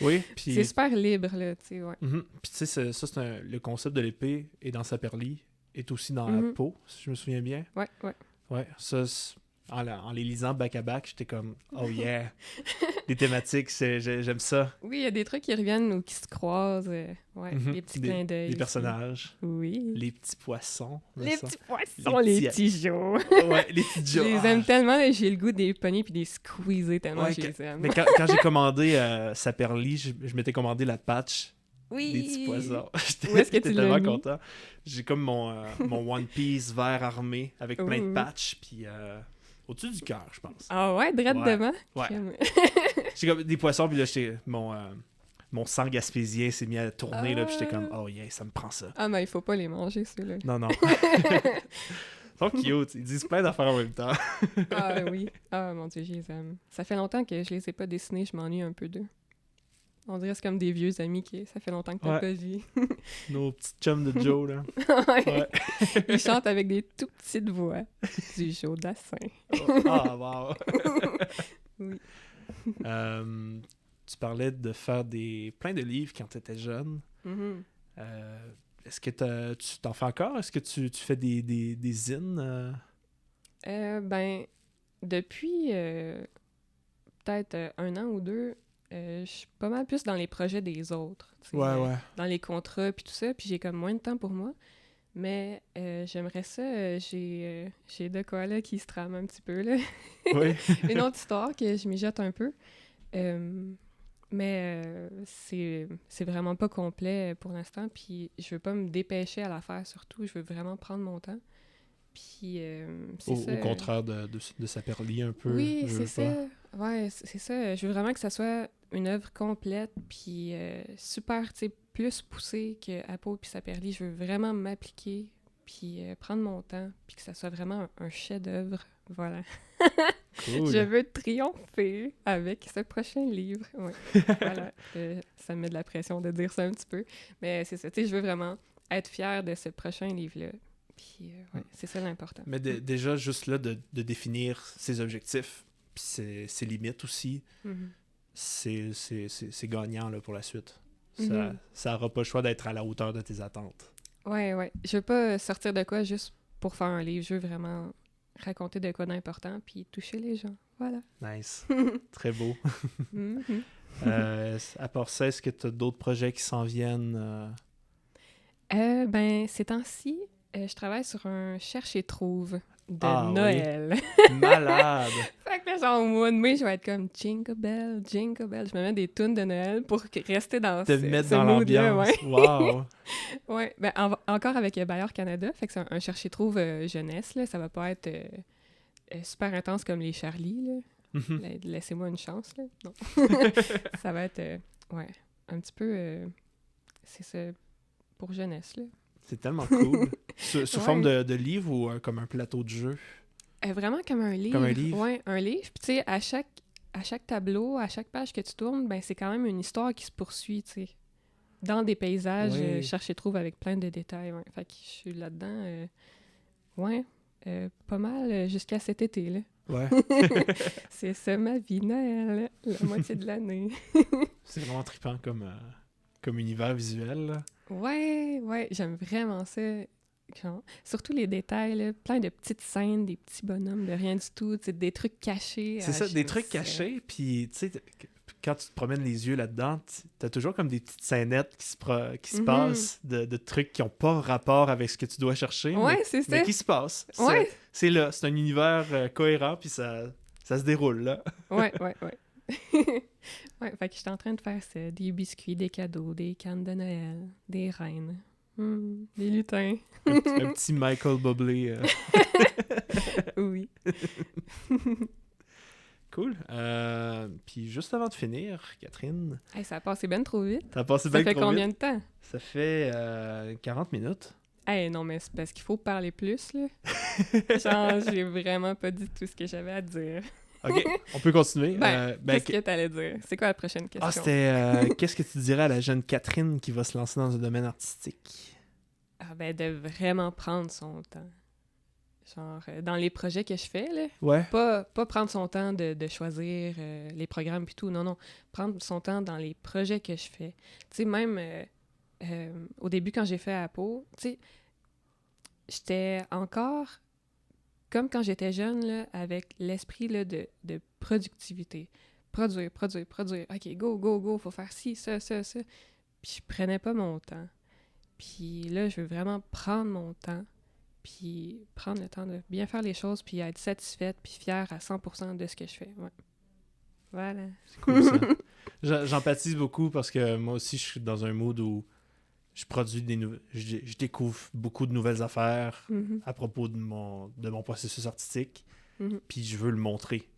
Oui, puis... C'est super libre, là, tu sais, ouais. Mhm. Puis tu sais, le concept de l'épée est dans Saperli, est aussi dans la peau, si je me souviens bien. Ouais. Ouais, ça, en les lisant back-à-back, j'étais comme, oh yeah! Les thématiques, j'aime ça. Oui, il y a des trucs qui reviennent ou qui se croisent, ouais, Mhm. des petits clins d'œil. Les aussi. personnages, Oui. les petits poissons. Les ça. petits poissons, Les les petits- petits jours. Ouais, les petits Je Joe. les aime tellement, là, j'ai le goût des pogner puis des squeezer tellement Ouais, je les aime. Mais quand j'ai commandé Saperli, je m'étais commandé la patch Oui! des petits poissons. Où est-ce que J'étais tu l'as tellement mis? content. J'ai comme mon One Piece vert armé avec plein de Ouh. patchs, puis au-dessus du cœur, je pense. Ah ouais, drette Ouais. devant? Ouais. Crème. J'ai comme des poissons, puis là, mon sang gaspésien s'est mis à tourner, là, puis j'étais comme, oh yeah, ça me prend ça. Ah, mais il faut pas les manger, ceux-là. Non, non. Ils sont cute, ils disent plein d'affaires en même temps. Ah oui. Ah mon Dieu, je les aime. Ça fait longtemps que je les ai pas dessinés, je m'ennuie un peu d'eux. On dirait que c'est comme des vieux amis qui... Ça fait longtemps que t'as Ouais. pas vu. Nos petits chums de Joe, là. Ouais. Ouais. Ils chantent avec des tout petites voix. Du Joe Dassin. Ah, wow. Oui. Tu parlais de faire plein de livres quand tu étais jeune. Mhm. Est-ce que tu t'en fais encore? Est-ce que tu fais des zines? Ben, depuis peut-être 1 an ou 2, je suis pas mal plus dans les projets des autres. Tu sais, Ouais. dans les contrats puis tout ça, puis j'ai comme moins de temps pour moi. Mais j'aimerais ça, j'ai de quoi là qui se trame un petit peu là. Oui. Une autre histoire que je mijote un peu. Mais c'est vraiment pas complet pour l'instant, puis je veux pas me dépêcher à la faire surtout, je veux vraiment prendre mon temps. Puis c'est ça. Au contraire de Saperli un peu. Oui, je c'est veux pas. ça. Ouais, c'est ça. Je veux vraiment que ça soit une œuvre complète, puis super, tu sais, plus poussée que Apo puis Saperli. Je veux vraiment m'appliquer, puis prendre mon temps, puis que ça soit vraiment un chef-d'œuvre. Voilà. Cool. Je veux triompher avec ce prochain livre. Ouais. Voilà. Ça me met de la pression de dire ça un petit peu. Mais c'est ça. Tu sais, je veux vraiment être fière de ce prochain livre-là. Puis, ouais, c'est ça l'important. Mais déjà, juste là, de définir ses objectifs, puis ses limites aussi, Mhm. c'est gagnant là, pour la suite. Mhm. Ça n'aura pas le choix d'être à la hauteur de tes attentes. Ouais. Je veux pas sortir de quoi juste pour faire un livre, je veux vraiment raconter de quoi d'important puis toucher les gens. Voilà. Nice. Très beau. Mhm. À part ça, est-ce que tu as d'autres projets qui s'en viennent? Ben, ces temps-ci, je travaille sur un cherche et trouve de Ah oui. Noël. Malade! Fait que là, genre, au mois de mai, je vais être comme Jingle Bell, Jingle Bell. Je me mets des tunes de Noël pour rester dans Te mettre ce dans mood-là, l'ambiance. ouais. Wow! Ouais, ben encore avec Bailleur Canada, fait que c'est un chercher-trouve jeunesse, là. Ça va pas être super intense comme les Charlie, là. Mhm. Laissez-moi une chance, là. Non. Ça va être, ouais, un petit peu, c'est ça, pour jeunesse, là. C'est tellement cool. Sous Ouais. forme de livre ou comme un plateau de jeu? Vraiment comme un livre. Comme un livre? Ouais, un livre. Puis tu sais, à chaque tableau, à chaque page que tu tournes, ben c'est quand même une histoire qui se poursuit, tu sais. Dans des paysages, Oui. cherche et trouve avec plein de détails, ouais. Fait que je suis là-dedans, ouais, pas mal jusqu'à cet été, là. Ouais. C'est ça ma vie, Noël, la moitié de l'année. C'est vraiment trippant comme univers visuel, là. Ouais, j'aime vraiment ça. Genre, surtout les détails, là, plein de petites scènes, des petits bonhommes de rien du tout, tu sais, des trucs cachés. C'est ça, des j'aime trucs ça. cachés, puis tu sais, quand tu te promènes les yeux là-dedans, t'as toujours comme des petites scénettes qui se Mhm. passent de trucs qui n'ont pas rapport avec ce que tu dois chercher, Ouais, c'est ça. mais qui se passent. Ouais. C'est là, c'est un univers cohérent, puis ça se déroule, là. Ouais. Ouais, fait que j'étais en train de faire ça. Des biscuits, des cadeaux, des cannes de Noël, des reines, des lutins. Un petit Michael Bublé. Oui. Cool. Puis juste avant de finir, Catherine, Hey, ça a passé bien trop vite. t'as passé Ça bien fait trop combien vite. de temps? Ça fait 40 minutes. Hey, non, mais c'est parce qu'il faut parler plus, là. Genre, j'ai vraiment pas dit tout ce que j'avais à dire. OK, on peut continuer. Qu'est-ce que t'allais dire? C'est quoi la prochaine question? C'était qu'est-ce que tu dirais à la jeune Catherine qui va se lancer dans un domaine artistique? Ah, ben, de vraiment prendre son temps. Genre, dans les projets que je fais, là, Ouais. pas prendre son temps de choisir les programmes puis tout, non. Prendre son temps dans les projets que je fais. Tu sais, même au début, quand j'ai fait Apo, tu sais, j'étais encore comme quand j'étais jeune, là, avec l'esprit là, de productivité. Produire. OK, go, faut faire ci, ça. Puis je prenais pas mon temps. Puis là, je veux vraiment prendre mon temps, puis prendre le temps de bien faire les choses, puis être satisfaite, puis fière à 100% de ce que je fais. Ouais. Voilà. C'est cool ça. J'empathise beaucoup parce que moi aussi, je suis dans un mood où je produis je découvre beaucoup de nouvelles affaires Mhm. à propos de mon processus artistique, Mhm. puis je veux le montrer.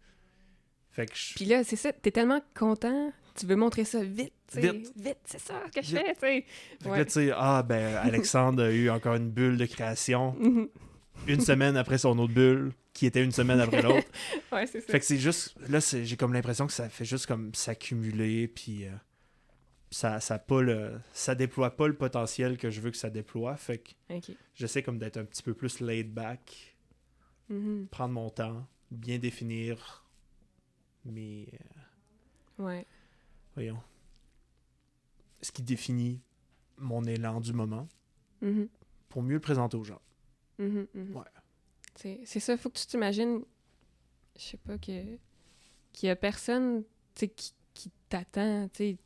Fait que Puis là, c'est ça, t'es tellement content, tu veux montrer ça vite, tu sais. Vite. Vite, c'est ça que je Vite. fais, tu sais. fait que là, tu sais, Alexandre a eu encore une bulle de création Mhm. une semaine après son autre bulle, qui était une semaine après l'autre. Ouais, c'est ça. Fait que c'est juste, là, j'ai comme l'impression que ça fait juste comme s'accumuler, puis ça déploie pas le potentiel que je veux que ça déploie. Fait que OK. j'essaie comme d'être un petit peu plus laid back, Mhm. prendre mon temps, bien définir mes, Ouais. voyons, ce qui définit mon élan du moment Mhm. pour mieux le présenter aux gens. Mhm. Ouais. C'est ça, faut que tu t'imagines, je sais pas, qu'il y a personne, tu sais, qui t'attend, tu sais,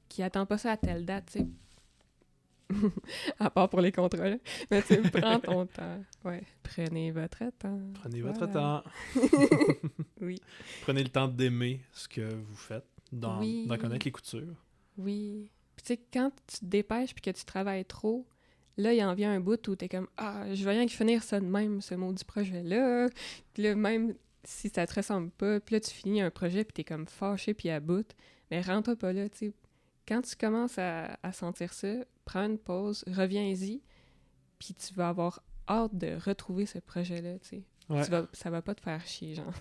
qui attend pas ça à telle date, tu sais. À part pour les contrats, là. Mais tu sais, prends ton temps. Ouais, prenez votre temps. Prenez votre Voilà. temps. Oui. Prenez le temps d'aimer ce que vous faites, d'en Oui. connaître les coutures. Oui. Puis tu sais, quand tu te dépêches puis que tu travailles trop, là, il en vient un bout où t'es comme « Ah, je veux rien que finir ça de même, ce maudit projet-là. » Puis là, même si ça te ressemble pas, puis là, tu finis un projet puis t'es comme fâché puis à bout, mais rentre pas là, tu sais. Quand tu commences à sentir ça, prends une pause, reviens-y, puis tu vas avoir hâte de retrouver ce projet-là, tu sais. Ouais, Ça va pas te faire chier, genre.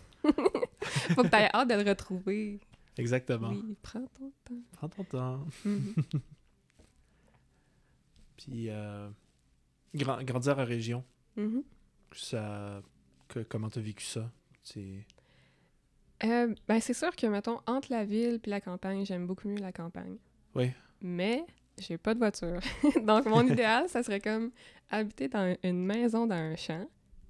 Faut que t'aies hâte de le retrouver. exactement. Oui, prends ton temps. Prends ton temps. Mhm. Puis, grandir en région, Mhm. comment t'as vécu ça? C'est... Ben, c'est sûr que, mettons, entre la ville puis la campagne, j'aime beaucoup mieux la campagne. Oui. Mais j'ai pas de voiture. Donc, mon idéal, ça serait comme habiter dans une maison dans un champ,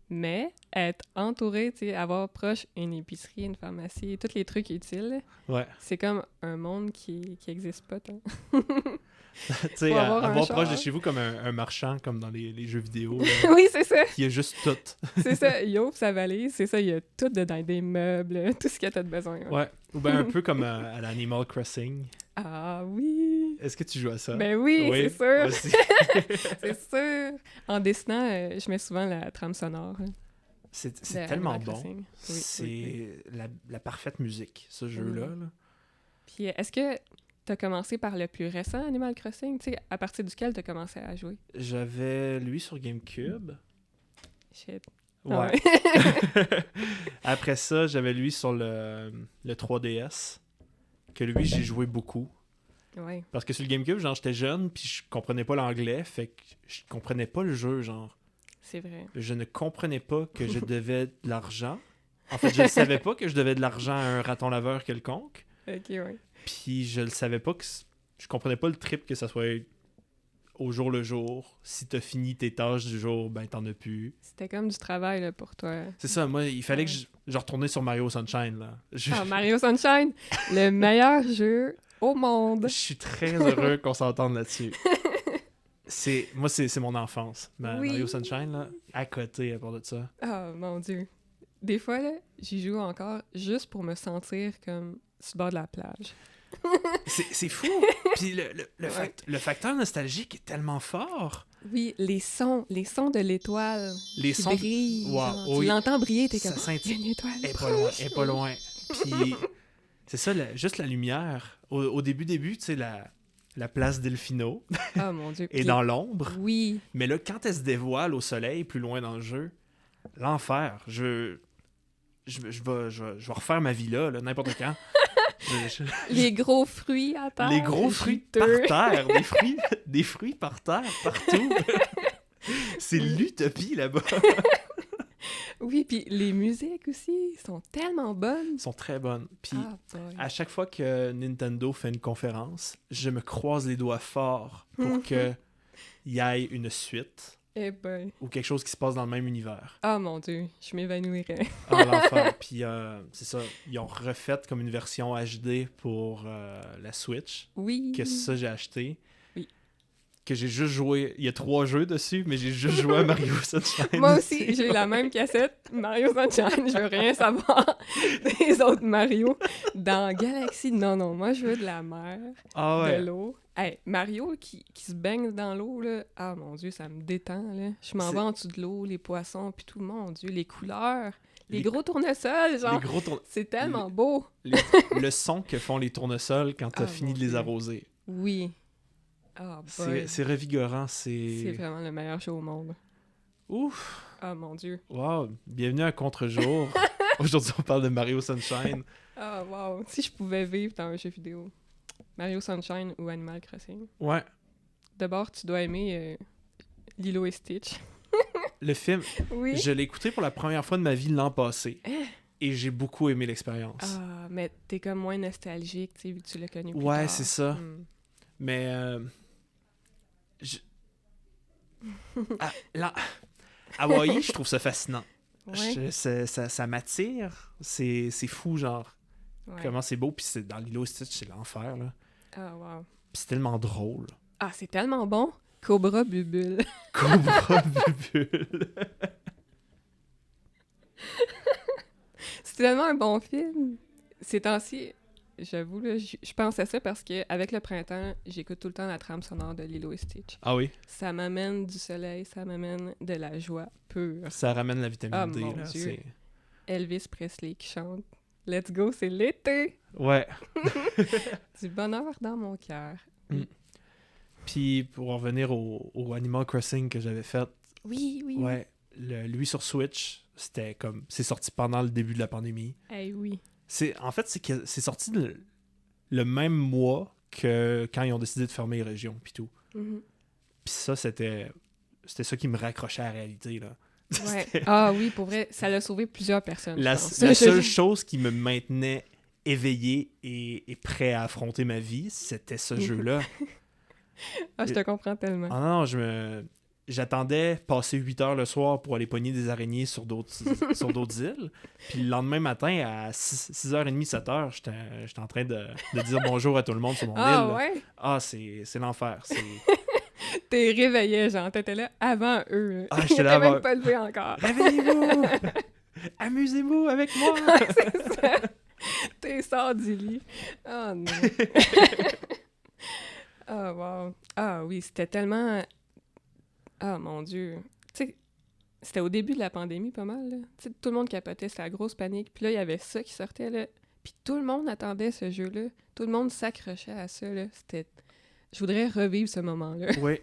mais être entouré, tu sais, avoir proche une épicerie, une pharmacie, tous les trucs utiles. Ouais. C'est comme un monde qui existe pas tant. Tu sais, Faut avoir un avoir proche de char. chez vous comme un marchand, comme dans les jeux vidéo, là, Oui, c'est ça. qui a juste tout. C'est ça. Il ouvre sa valise, c'est ça. Il y a tout dedans, des meubles, tout ce que t'as de besoin. Ouais. Ouais. Ou bien un peu comme à l'Animal Crossing. Ah oui! Est-ce que tu joues à ça? Ben oui, c'est sûr! Aussi. C'est sûr! En dessinant, je mets souvent la trame sonore. C'est de tellement Animal bon. Crossing. Oui, C'est oui, la parfaite musique, ce jeu-là. Oui. Là. Puis est-ce que t'as commencé par le plus récent Animal Crossing? Tu sais, à partir duquel t'as commencé à jouer? J'avais lui sur GameCube. Shit. Ouais. Ah Après ça, j'avais lui sur le 3DS. Que lui, j'ai joué beaucoup. Ouais. Parce que sur le GameCube, genre, j'étais jeune, puis je comprenais pas l'anglais, fait que je comprenais pas le jeu, genre. C'est vrai. Je ne comprenais pas que je devais de l'argent. En fait, je ne savais pas que je devais de l'argent à un raton laveur quelconque. Ok, ouais. Puis je le savais pas que... Je comprenais pas le trip que ça soit au jour le jour. Si t'as fini tes tâches du jour, ben t'en as plus. C'était comme du travail là, pour toi. C'est ça, moi, il fallait que je retournais sur Mario Sunshine, là. Ah, Mario Sunshine! Le meilleur jeu au monde! Je suis très heureux qu'on s'entende là-dessus. Moi, c'est mon enfance. Oui. Mario Sunshine, là, à côté, à part de ça. Oh mon Dieu! Des fois, là, j'y joue encore juste pour me sentir comme sur le bord de la plage. C'est fou! Puis le facteur nostalgique est tellement fort. Oui, les sons de l'étoile Les qui sons... brillent. Wow, genre, oui. Tu l'entends briller, t'es Ça comme, scintille. il y a une étoile. Elle est pas loin, elle est pas loin. Puis, c'est ça, juste la lumière. Au début, tu sais, la place Delfino Oh mon Dieu. est dans l'ombre. Oui. Mais là, quand elle se dévoile au soleil, plus loin dans le jeu, l'enfer. Je vais refaire ma vie là n'importe quand. Les gros fruits à terre. Les gros fruits par juteux. terre. Des fruits par terre, partout. C'est l'utopie là-bas. Oui, puis les musiques aussi sont tellement bonnes. Elles sont très bonnes. Puis Ah, boy. à chaque fois que Nintendo fait une conférence, je me croise les doigts fort pour qu'il y ait une suite Eh ben. ou quelque chose qui se passe dans le même univers. Ah mon Dieu, je m'évanouirais. Ah, l'enfer. Puis c'est ça, ils ont refait comme une version HD pour la Switch, Oui. que ça j'ai acheté. Oui. Que j'ai juste joué. Il y a 3 jeux dessus, mais j'ai juste joué à Mario Sunshine. Moi aussi, j'ai la même cassette, Mario Sunshine. Je veux rien savoir des autres Mario. Dans Galaxy, non, moi je veux de la mer, Ah ouais. de l'eau. Hey, Mario qui se baigne dans l'eau, là, ah mon Dieu, ça me détend, là. Je m'en C'est- vais en dessous de l'eau, les poissons, puis tout, mon Dieu, les couleurs, les Les- gros tournesols, genre, Les gros c'est tellement beau. le son que font les tournesols quand t'as Ah, fini mon de les Dieu. arroser. Oui. Ah, boy. C'est revigorant, C'est c'est... vraiment le meilleur show au monde. Ouf! Ah, mon Dieu. Wow! Bienvenue à Contre-jour. Aujourd'hui, on parle de Mario Sunshine. Ah, wow. Si je pouvais vivre dans un jeu vidéo, Mario Sunshine ou Animal Crossing. Ouais. D'abord, tu dois aimer Lilo et Stitch. Le film, Oui. je l'ai écouté pour la première fois de ma vie l'an passé. Et j'ai beaucoup aimé l'expérience. Ah, mais t'es comme moins nostalgique, tu sais, vu que tu l'as connu plus Ouais, tard. c'est ça. Hmm. Mais... je- Hawaï, je trouve ça fascinant. Ouais. Ça m'attire. C'est fou, genre. Ouais. Comment c'est beau. Puis c'est dans Lilo et Stitch, c'est l'enfer, là. Ah, wow. Puis c'est tellement drôle. Ah, c'est tellement bon. Cobra Bubule. Cobra Bubule. C'est tellement un bon film. Ces temps-ci, j'avoue, là, je pense à ça parce que avec le printemps, j'écoute tout le temps la trame sonore de Lilo et Stitch. Ah oui? Ça m'amène du soleil, ça m'amène de la joie pure. Ça ramène la vitamine Ah, D, mon là. Dieu. Elvis Presley qui chante « Let's go, c'est l'été! Ouais. Du bonheur dans mon cœur. Puis pour en revenir au Animal Crossing que j'avais fait, Oui. ouais, lui sur Switch, c'était comme... C'est sorti pendant le début de la pandémie. Eh oui. En fait, c'est sorti le même mois que quand ils ont décidé de fermer les régions, puis tout. Mhm. Puis ça, c'était ça qui me raccrochait à la réalité, là. Ouais. Ah oui, pour vrai, ça l'a sauvé plusieurs personnes. La je pense. seule chose qui me maintenait éveillé et prêt à affronter ma vie, c'était ce jeu-là. Ah, je te comprends tellement. Ah non, j'attendais passer 8 heures le soir pour aller pogner des araignées sur d'autres îles. Puis le lendemain matin, à 6h30, 7h, j'étais en train de dire bonjour à tout le monde sur mon île. Ouais? Ah, c'est l'enfer. T'es réveillé, genre, t'étais là avant eux. Ah, Ils j'étais là étaient avant. même pas levé encore. Réveillez-vous! Amusez-vous avec moi! C'est ça. T'es sort du lit. Oh non. Oh wow. Ah oui, c'était tellement... Ah mon Dieu. Tu sais, c'était au début de la pandémie pas mal, là. Tu sais, tout le monde capotait, c'était la grosse panique. Puis là, il y avait ça qui sortait, là. Puis tout le monde attendait ce jeu-là. Tout le monde s'accrochait à ça, là. C'était... Je voudrais revivre ce moment-là. Oui.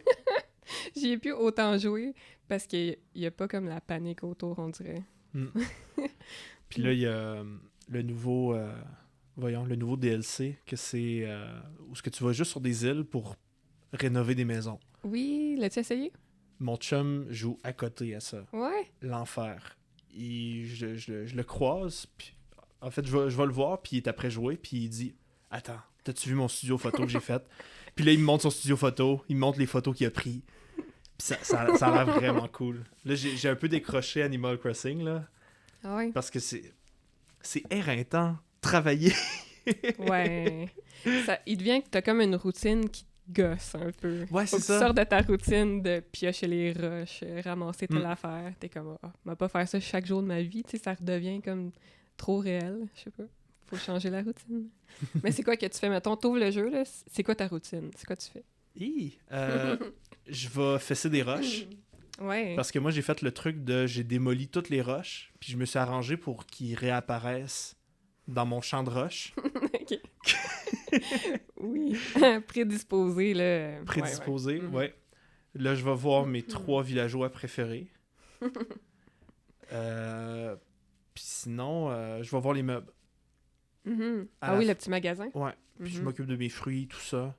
J'y ai plus autant joué parce qu'il y a pas comme la panique autour, on dirait. Puis là, il y a le nouveau DLC, que c'est où ce que tu vas juste sur des îles pour rénover des maisons. Oui, l'as-tu essayé? Mon chum joue à côté à ça. Ouais. L'enfer. Je le croise, puis en fait, je vais le voir, puis il est après jouer, puis il dit « Attends, t'as-tu vu mon studio photo que j'ai fait? » Puis là, il me montre son studio photo, il me montre les photos qu'il a pris. Puis ça a l'air vraiment cool. Là, j'ai un peu décroché Animal Crossing, là. Ah ouais? Parce que c'est éreintant, travailler. Ouais. Il devient que t'as comme une routine qui te gosse un peu. Ouais, Faut c'est que ça. tu sors de ta routine de piocher les roches, ramasser telle Mm. affaire. T'es comme, ah, on va pas faire ça chaque jour de ma vie. Tu sais, ça redevient comme trop réel. Je sais pas. Faut changer la routine. Mais c'est quoi que tu fais? Mettons, t'ouvres le jeu, là. C'est quoi ta routine? C'est quoi tu fais? Je vais fesser des roches. Ouais. Parce que moi, j'ai fait le truc de... J'ai démoli toutes les roches, puis je me suis arrangé pour qu'ils réapparaissent dans mon champ de roches. OK. Oui. Prédisposé, là. Prédisposé, Ouais. ouais. Là, je vais voir mes 3 villageois préférés. Puis sinon, je vais voir les meubles. Mhm. À Ah la oui, f- le petit magasin. Ouais. Puis je Mhm. m'occupe de mes fruits, tout ça.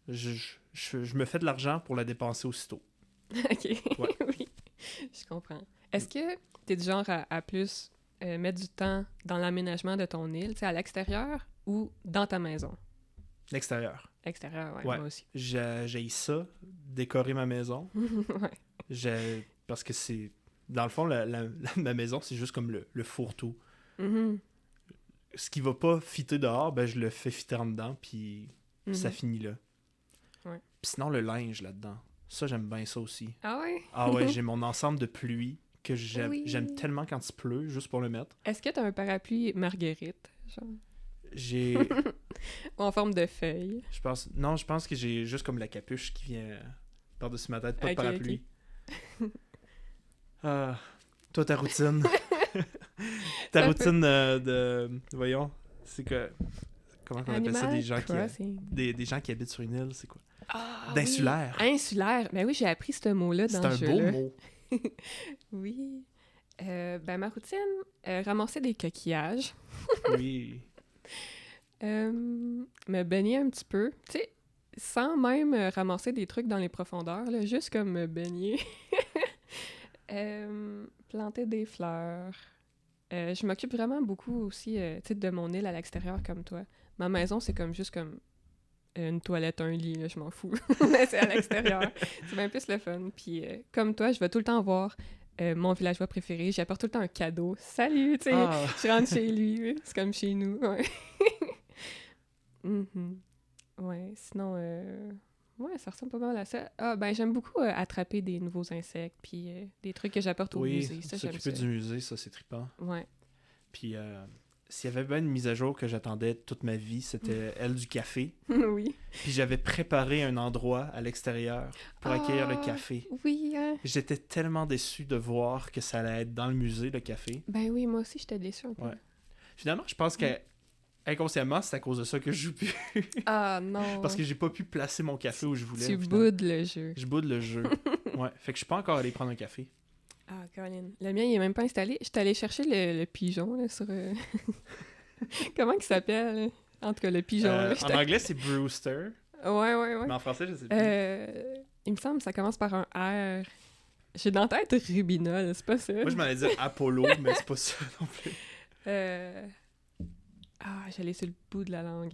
Je me fais de l'argent pour la dépenser aussitôt. OK. Ouais. Oui, je comprends. Est-ce que t'es du genre à plus mettre du temps dans l'aménagement de ton île, tu sais, à l'extérieur ou dans ta maison? L'extérieur. Extérieur, ouais, Ouais. moi aussi. J'ai ça, décorer ma maison. Ouais. Parce que c'est... Dans le fond, ma maison, c'est juste comme le fourre-tout. Mhm. Ce qui va pas fitter dehors, ben je le fais fitter en dedans, puis Mhm. ça finit là. Ouais. Puis sinon, le linge là-dedans. Ça, j'aime bien ça aussi. Ah ouais? Ah ouais, j'ai mon ensemble de pluie que j'aime Oui. j'aime tellement quand il pleut, juste pour le mettre. Est-ce que t'as un parapluie marguerite, genre? J'ai... En forme de feuille? je pense que j'ai juste comme la capuche qui vient par-dessus ma tête, pas de Ok, parapluie. Ah, toi, ta routine. Ta Ça routine voyons, c'est que... Comment on appelle ça, Animal des gens Crossing. des gens qui habitent sur une île, c'est quoi? Ah, D'insulaire. oui. Insulaire. Ben oui, j'ai appris ce mot-là C'est dans un le beau jeu-là. mot. Oui. Ben ma routine, ramasser des coquillages. Oui. Me baigner un petit peu. Tu sais, sans même ramasser des trucs dans les profondeurs, là, juste comme me baigner. Planter des fleurs. Je m'occupe vraiment beaucoup aussi tu sais, de mon île à l'extérieur comme toi. Ma maison, c'est comme juste comme une toilette, un lit, là, je m'en fous. Mais c'est à l'extérieur. C'est bien plus le fun. Puis comme toi, je vais tout le temps voir mon villageois préféré. J'apporte tout le temps un cadeau. Salut, tu sais. Ah. Je rentre chez lui. C'est comme chez nous. Ouais. Mhm. Ouais, sinon, ouais, ça ressemble pas mal à ça. Ah, ben, j'aime beaucoup attraper des nouveaux insectes, puis des trucs que j'apporte au Oui, musée. Ça, j'aime s'occuper ça. du musée, ça, c'est trippant. Ouais. Puis, s'il y avait bien une mise à jour que j'attendais toute ma vie, c'était elle du café. Oui. Puis j'avais préparé un endroit à l'extérieur pour accueillir le Ah, café. Oui, hein. J'étais tellement déçu de voir que ça allait être dans le musée, le café. Ben oui, moi aussi, j'étais déçue un peu. Ouais. Finalement, je pense que inconsciemment, c'est à cause de ça que je joue plus. Ah non. Parce que j'ai pas pu placer mon café où je voulais. Tu au final. boudes le jeu. Je boude le jeu. Ouais. Fait que je suis pas encore allé prendre un café. Ah, Caroline. Le mien, il est même pas installé. J'étais allée chercher le pigeon, là, sur... Comment il s'appelle? En tout cas, le pigeon. Là, En anglais, c'est Brewster. Ouais. Mais en français, je sais plus. Il me semble que ça commence par un R. J'ai dans la tête Rubinol, c'est pas ça? Moi, je m'allais dire Apollo, mais c'est pas ça non plus. Ah, j'allais sur le bout de la langue.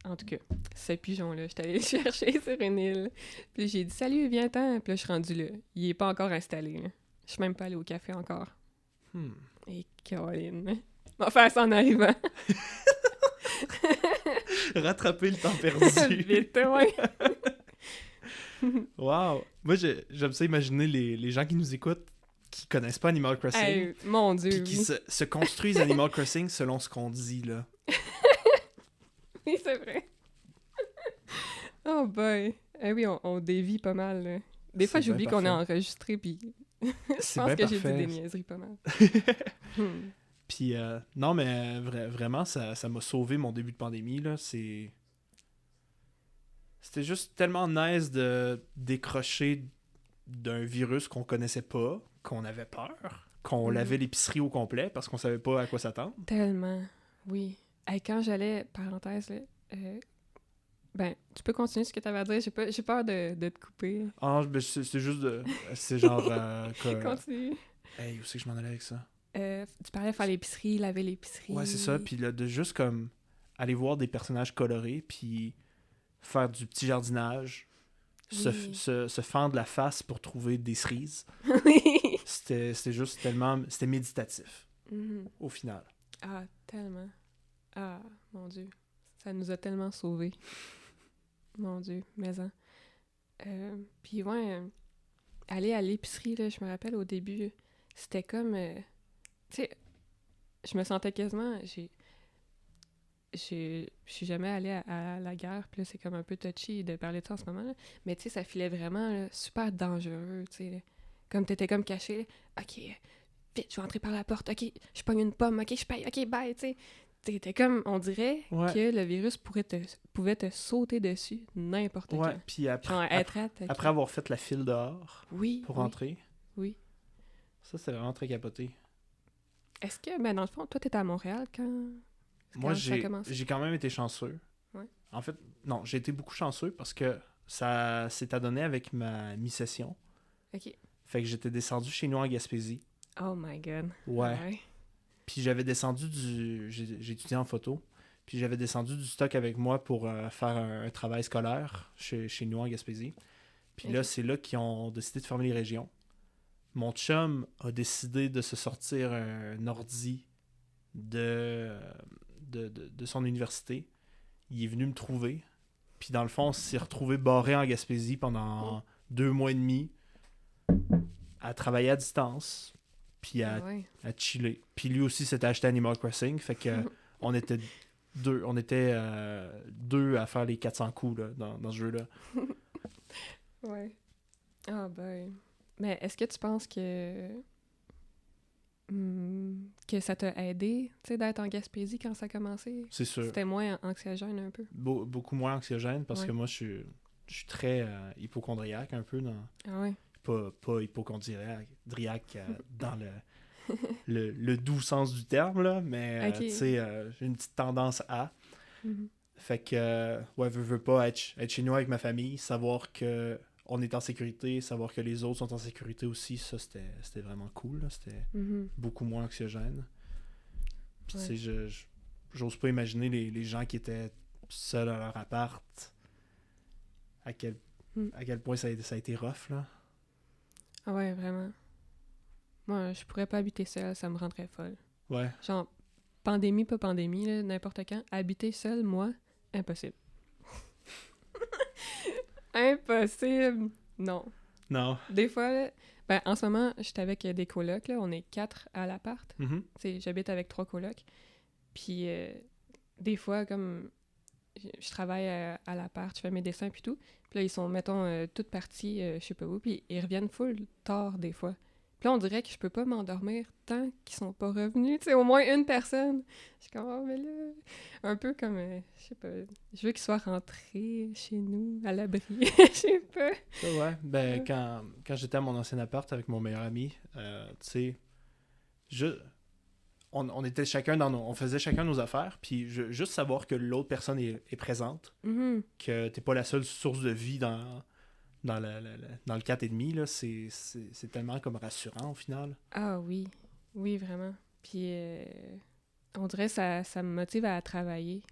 En tout cas, ce pigeon-là, j'étais allée le chercher sur une île. Puis j'ai dit « Salut, viens-t'en! » Puis là, je suis rendue là. Il est pas encore installé, là. Je suis même pas allée au café encore. Et Caroline, on va faire ça en arrivant. Rattraper le temps perdu. Vite, ouais. Wow! Moi, j'aime ça imaginer les gens qui nous écoutent qui connaissent pas Animal Crossing. Hey, mon Dieu, puis qui oui. se construisent Animal Crossing selon ce qu'on dit, là. Oui, c'est vrai. Oh boy. Eh oui, on dévie pas mal, là. Des fois, C'est j'oublie bien qu'on est parfait. enregistré, puis je C'est pense bien que j'ai dit parfait. des niaiseries pas mal. Puis, non, mais vraiment, ça m'a sauvé mon début de pandémie, là. C'était juste tellement nice de décrocher d'un virus qu'on connaissait pas, qu'on avait peur, qu'on lavait l'épicerie au complet parce qu'on savait pas à quoi s'attendre. Tellement, oui. Hey, quand j'allais, parenthèse, là, ben, tu peux continuer ce que tu avais à dire. J'ai peur de te couper. Ah, ben, c'est juste de... C'est genre... Continue. Hey, où c'est que je m'en allais avec ça? Tu parlais de faire l'épicerie, laver l'épicerie. Ouais, c'est ça. Puis là, de juste comme aller voir des personnages colorés, puis faire du petit jardinage, Oui. se fendre la face pour trouver des cerises. Oui. C'était juste tellement... C'était méditatif, Mhm. au final. Ah, tellement. Ah, mon Dieu. Ça nous a tellement sauvés. Mon Dieu, mais hein. Puis ouais, aller à l'épicerie, là, je me rappelle au début, c'était comme... tu sais, je me sentais quasiment... Je suis jamais allée à la guerre, puis là, c'est comme un peu touchy de parler de ça en ce moment, là. Mais tu sais, ça filait vraiment là, super dangereux, tu sais. Là. Comme t'étais comme caché, là. OK, vite, je vais entrer par la porte. OK, je pogne une pomme. OK, je paye. OK, bye, tu sais. T'étais comme, on dirait Ouais. que le virus pouvait te sauter dessus n'importe Ouais, quand. puis Genre, être attaqué. après avoir fait la file dehors Oui, pour oui, rentrer, oui. ça, c'est vraiment très capoté. Est-ce que, ben dans le fond, toi, t'étais à Montréal Moi, ça a commencé? j'ai quand même été chanceux. Ouais. En fait, non, j'ai été beaucoup chanceux parce que ça s'est adonné avec ma mi-session. OK. Fait que j'étais descendu chez nous en Gaspésie. Oh my God. Ouais. Puis j'avais descendu j'ai étudié en photo. Puis j'avais descendu du stock avec moi pour faire un travail scolaire chez nous en Gaspésie. Puis là, Ok. c'est là qu'ils ont décidé de fermer les régions. Mon chum a décidé de se sortir un ordi de son université. Il est venu me trouver. Puis dans le fond, on s'est retrouvé barré en Gaspésie pendant 2 mois et demi à travailler à distance. Puis Ah ouais. à chiller. Puis lui aussi s'était acheté Animal Crossing. Fait que on était deux à faire les 400 coups là, dans ce jeu-là. Ouais. Ah ben. Mais est-ce que tu penses que ça t'a aidé, tu sais, d'être en Gaspésie quand ça a commencé? C'est sûr. C'était moins anxiogène un peu? Beaucoup moins anxiogène parce Ouais. que moi, je suis très hypochondriaque un peu. Ah ouais. Pas hypochondriaque dans le doux sens du terme, là, mais Ok. tu sais, j'ai une petite tendance à. Mhm. Fait que, ouais, veux pas être chez nous avec ma famille, savoir que on est en sécurité, savoir que les autres sont en sécurité aussi, ça, c'était vraiment cool. Là. C'était Mhm. beaucoup moins anxiogène. Puis, Ouais. tu sais, j'ose pas imaginer les gens qui étaient seuls à leur appart, à quel point ça a été rough, là. Ah ouais, vraiment. Moi, je pourrais pas habiter seule, ça me rendrait folle. Ouais. Genre, pandémie, pas pandémie, là, n'importe quand. Habiter seule, moi, impossible. Impossible! Non. Non. Des fois, là, ben, en ce moment, j'étais avec des colocs, là, on est 4 à l'appart. Mhm. Tu sais, j'habite avec 3 colocs. Puis, des fois, comme je travaille à l'appart, je fais mes dessins puis tout. Puis là, ils sont, mettons, toutes parties, je sais pas où, puis ils reviennent full tard, des fois. Puis là, on dirait que je peux pas m'endormir tant qu'ils sont pas revenus. Tu sais, au moins une personne. Je suis comme, oh, mais là... Un peu comme, je sais pas, je veux qu'ils soient rentrés chez nous, à l'abri. Je sais pas. Ouais. Ben, quand j'étais à mon ancien appart avec mon meilleur ami, tu sais, on était chacun on faisait chacun nos affaires, puis juste savoir que l'autre personne est présente, Mhm. que t'es pas la seule source de vie dans le 4,5, là, c'est tellement comme rassurant au final. Ah oui, oui, vraiment. Puis on dirait que ça me motive à travailler.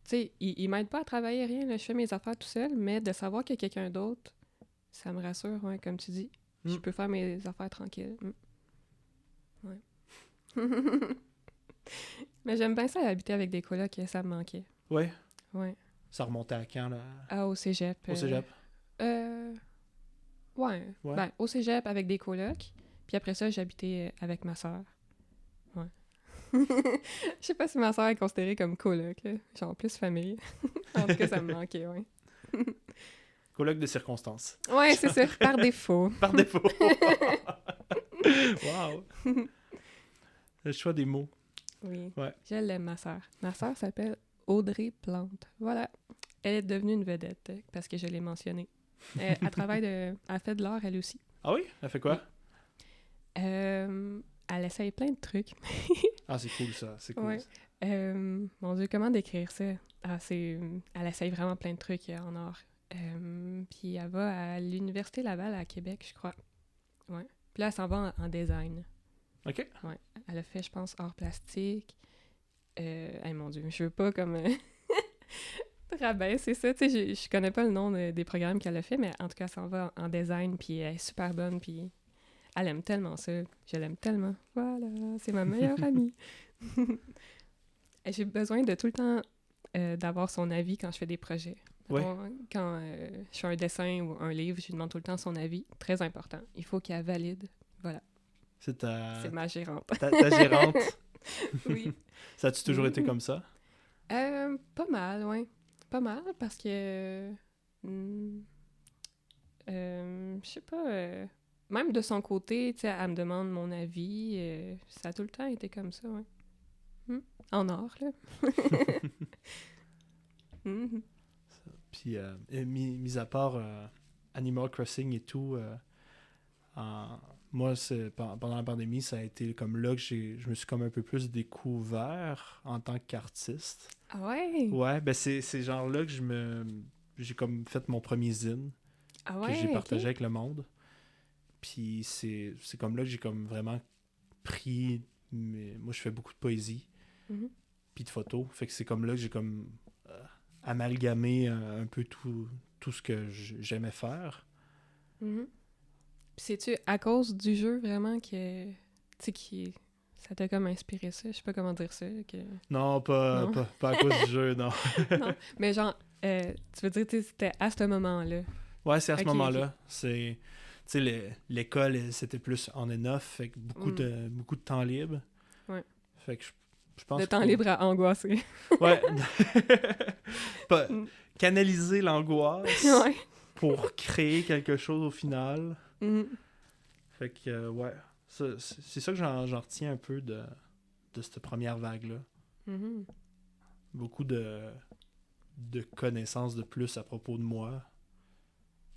sais, il m'aide pas à travailler rien, là. Je fais mes affaires tout seul, mais de savoir qu'il y a quelqu'un d'autre, ça me rassure, ouais, comme tu dis. Je peux faire mes affaires tranquilles. Ouais. Mais j'aime bien ça, habiter avec des colocs, ça me manquait. Ouais? Ouais. Ça remontait à quand, là? Ah, au cégep. Au cégep? Ouais. Ben, au cégep avec des colocs. Puis après ça, j'habitais avec ma sœur. Ouais. Je sais pas si ma sœur est considérée comme coloc, là. Genre plus famille. En tout cas, ça me manquait, ouais. Coloc de circonstances. Ouais, c'est ça, par défaut. Par défaut. Wow! Le choix des mots. Oui. Ouais. Je l'aime, ma sœur. Ma sœur s'appelle Audrey Plante. Voilà. Elle est devenue une vedette parce que je l'ai mentionnée. Elle fait de l'art, elle aussi. Ah oui? Elle fait quoi? Elle essaye plein de trucs. Ah, c'est cool, ça. C'est cool. Ouais. Mon Dieu, comment décrire ça? Elle essaye vraiment plein de trucs en art. Puis elle va à l'Université Laval à Québec, je crois. Ouais. Puis là, elle s'en va en design. OK. Ouais. Elle a fait, je pense, art plastique. Mon Dieu, je veux pas comme... rabaisser ça. Tu sais, je connais pas le nom des programmes qu'elle a fait, mais en tout cas, elle s'en va en design, puis elle est super bonne, puis elle aime tellement ça. Je l'aime tellement. Voilà, c'est ma meilleure amie. J'ai besoin de tout le temps d'avoir son avis quand je fais des projets. Quand je fais un dessin ou un livre, je lui demande tout le temps son avis. Très important. Il faut qu'elle valide. Voilà. C'est ma gérante. Ta gérante? Oui. Ça a-tu toujours été comme ça? Pas mal, oui. Pas mal, parce que... je sais pas... même de son côté, tu sais, elle me demande mon avis. Ça a tout le temps été comme ça, oui. En or, là. Puis, mis à part Animal Crossing et tout, moi, pendant la pandémie, ça a été comme là que je me suis comme un peu plus découvert en tant qu'artiste. Ah ouais? Ouais, ben c'est genre là que j'ai comme fait mon premier zine que j'ai partagé avec le monde. Puis c'est comme là que j'ai comme vraiment pris... Moi, je fais beaucoup de poésie, puis de photos. Fait que c'est comme là que j'ai comme amalgamé un peu tout ce que j'aimais faire. Puis c'est-tu à cause du jeu vraiment que... Tu sais, ça t'a comme inspiré ça? Je sais pas comment dire ça. Non, pas à cause du jeu, non. Non, mais genre, tu veux dire, c'était à ce moment-là? Ouais, c'est à ce moment-là. C'est... Tu sais, l'école, c'était plus on and off, fait que beaucoup de temps libre. Ouais. Fait que je pense de temps libre à angoisser. Ouais. Canaliser l'angoisse pour créer quelque chose au final. Fait que, ouais. C'est ça que j'en retiens un peu de cette première vague-là. Beaucoup de connaissances de plus à propos de moi.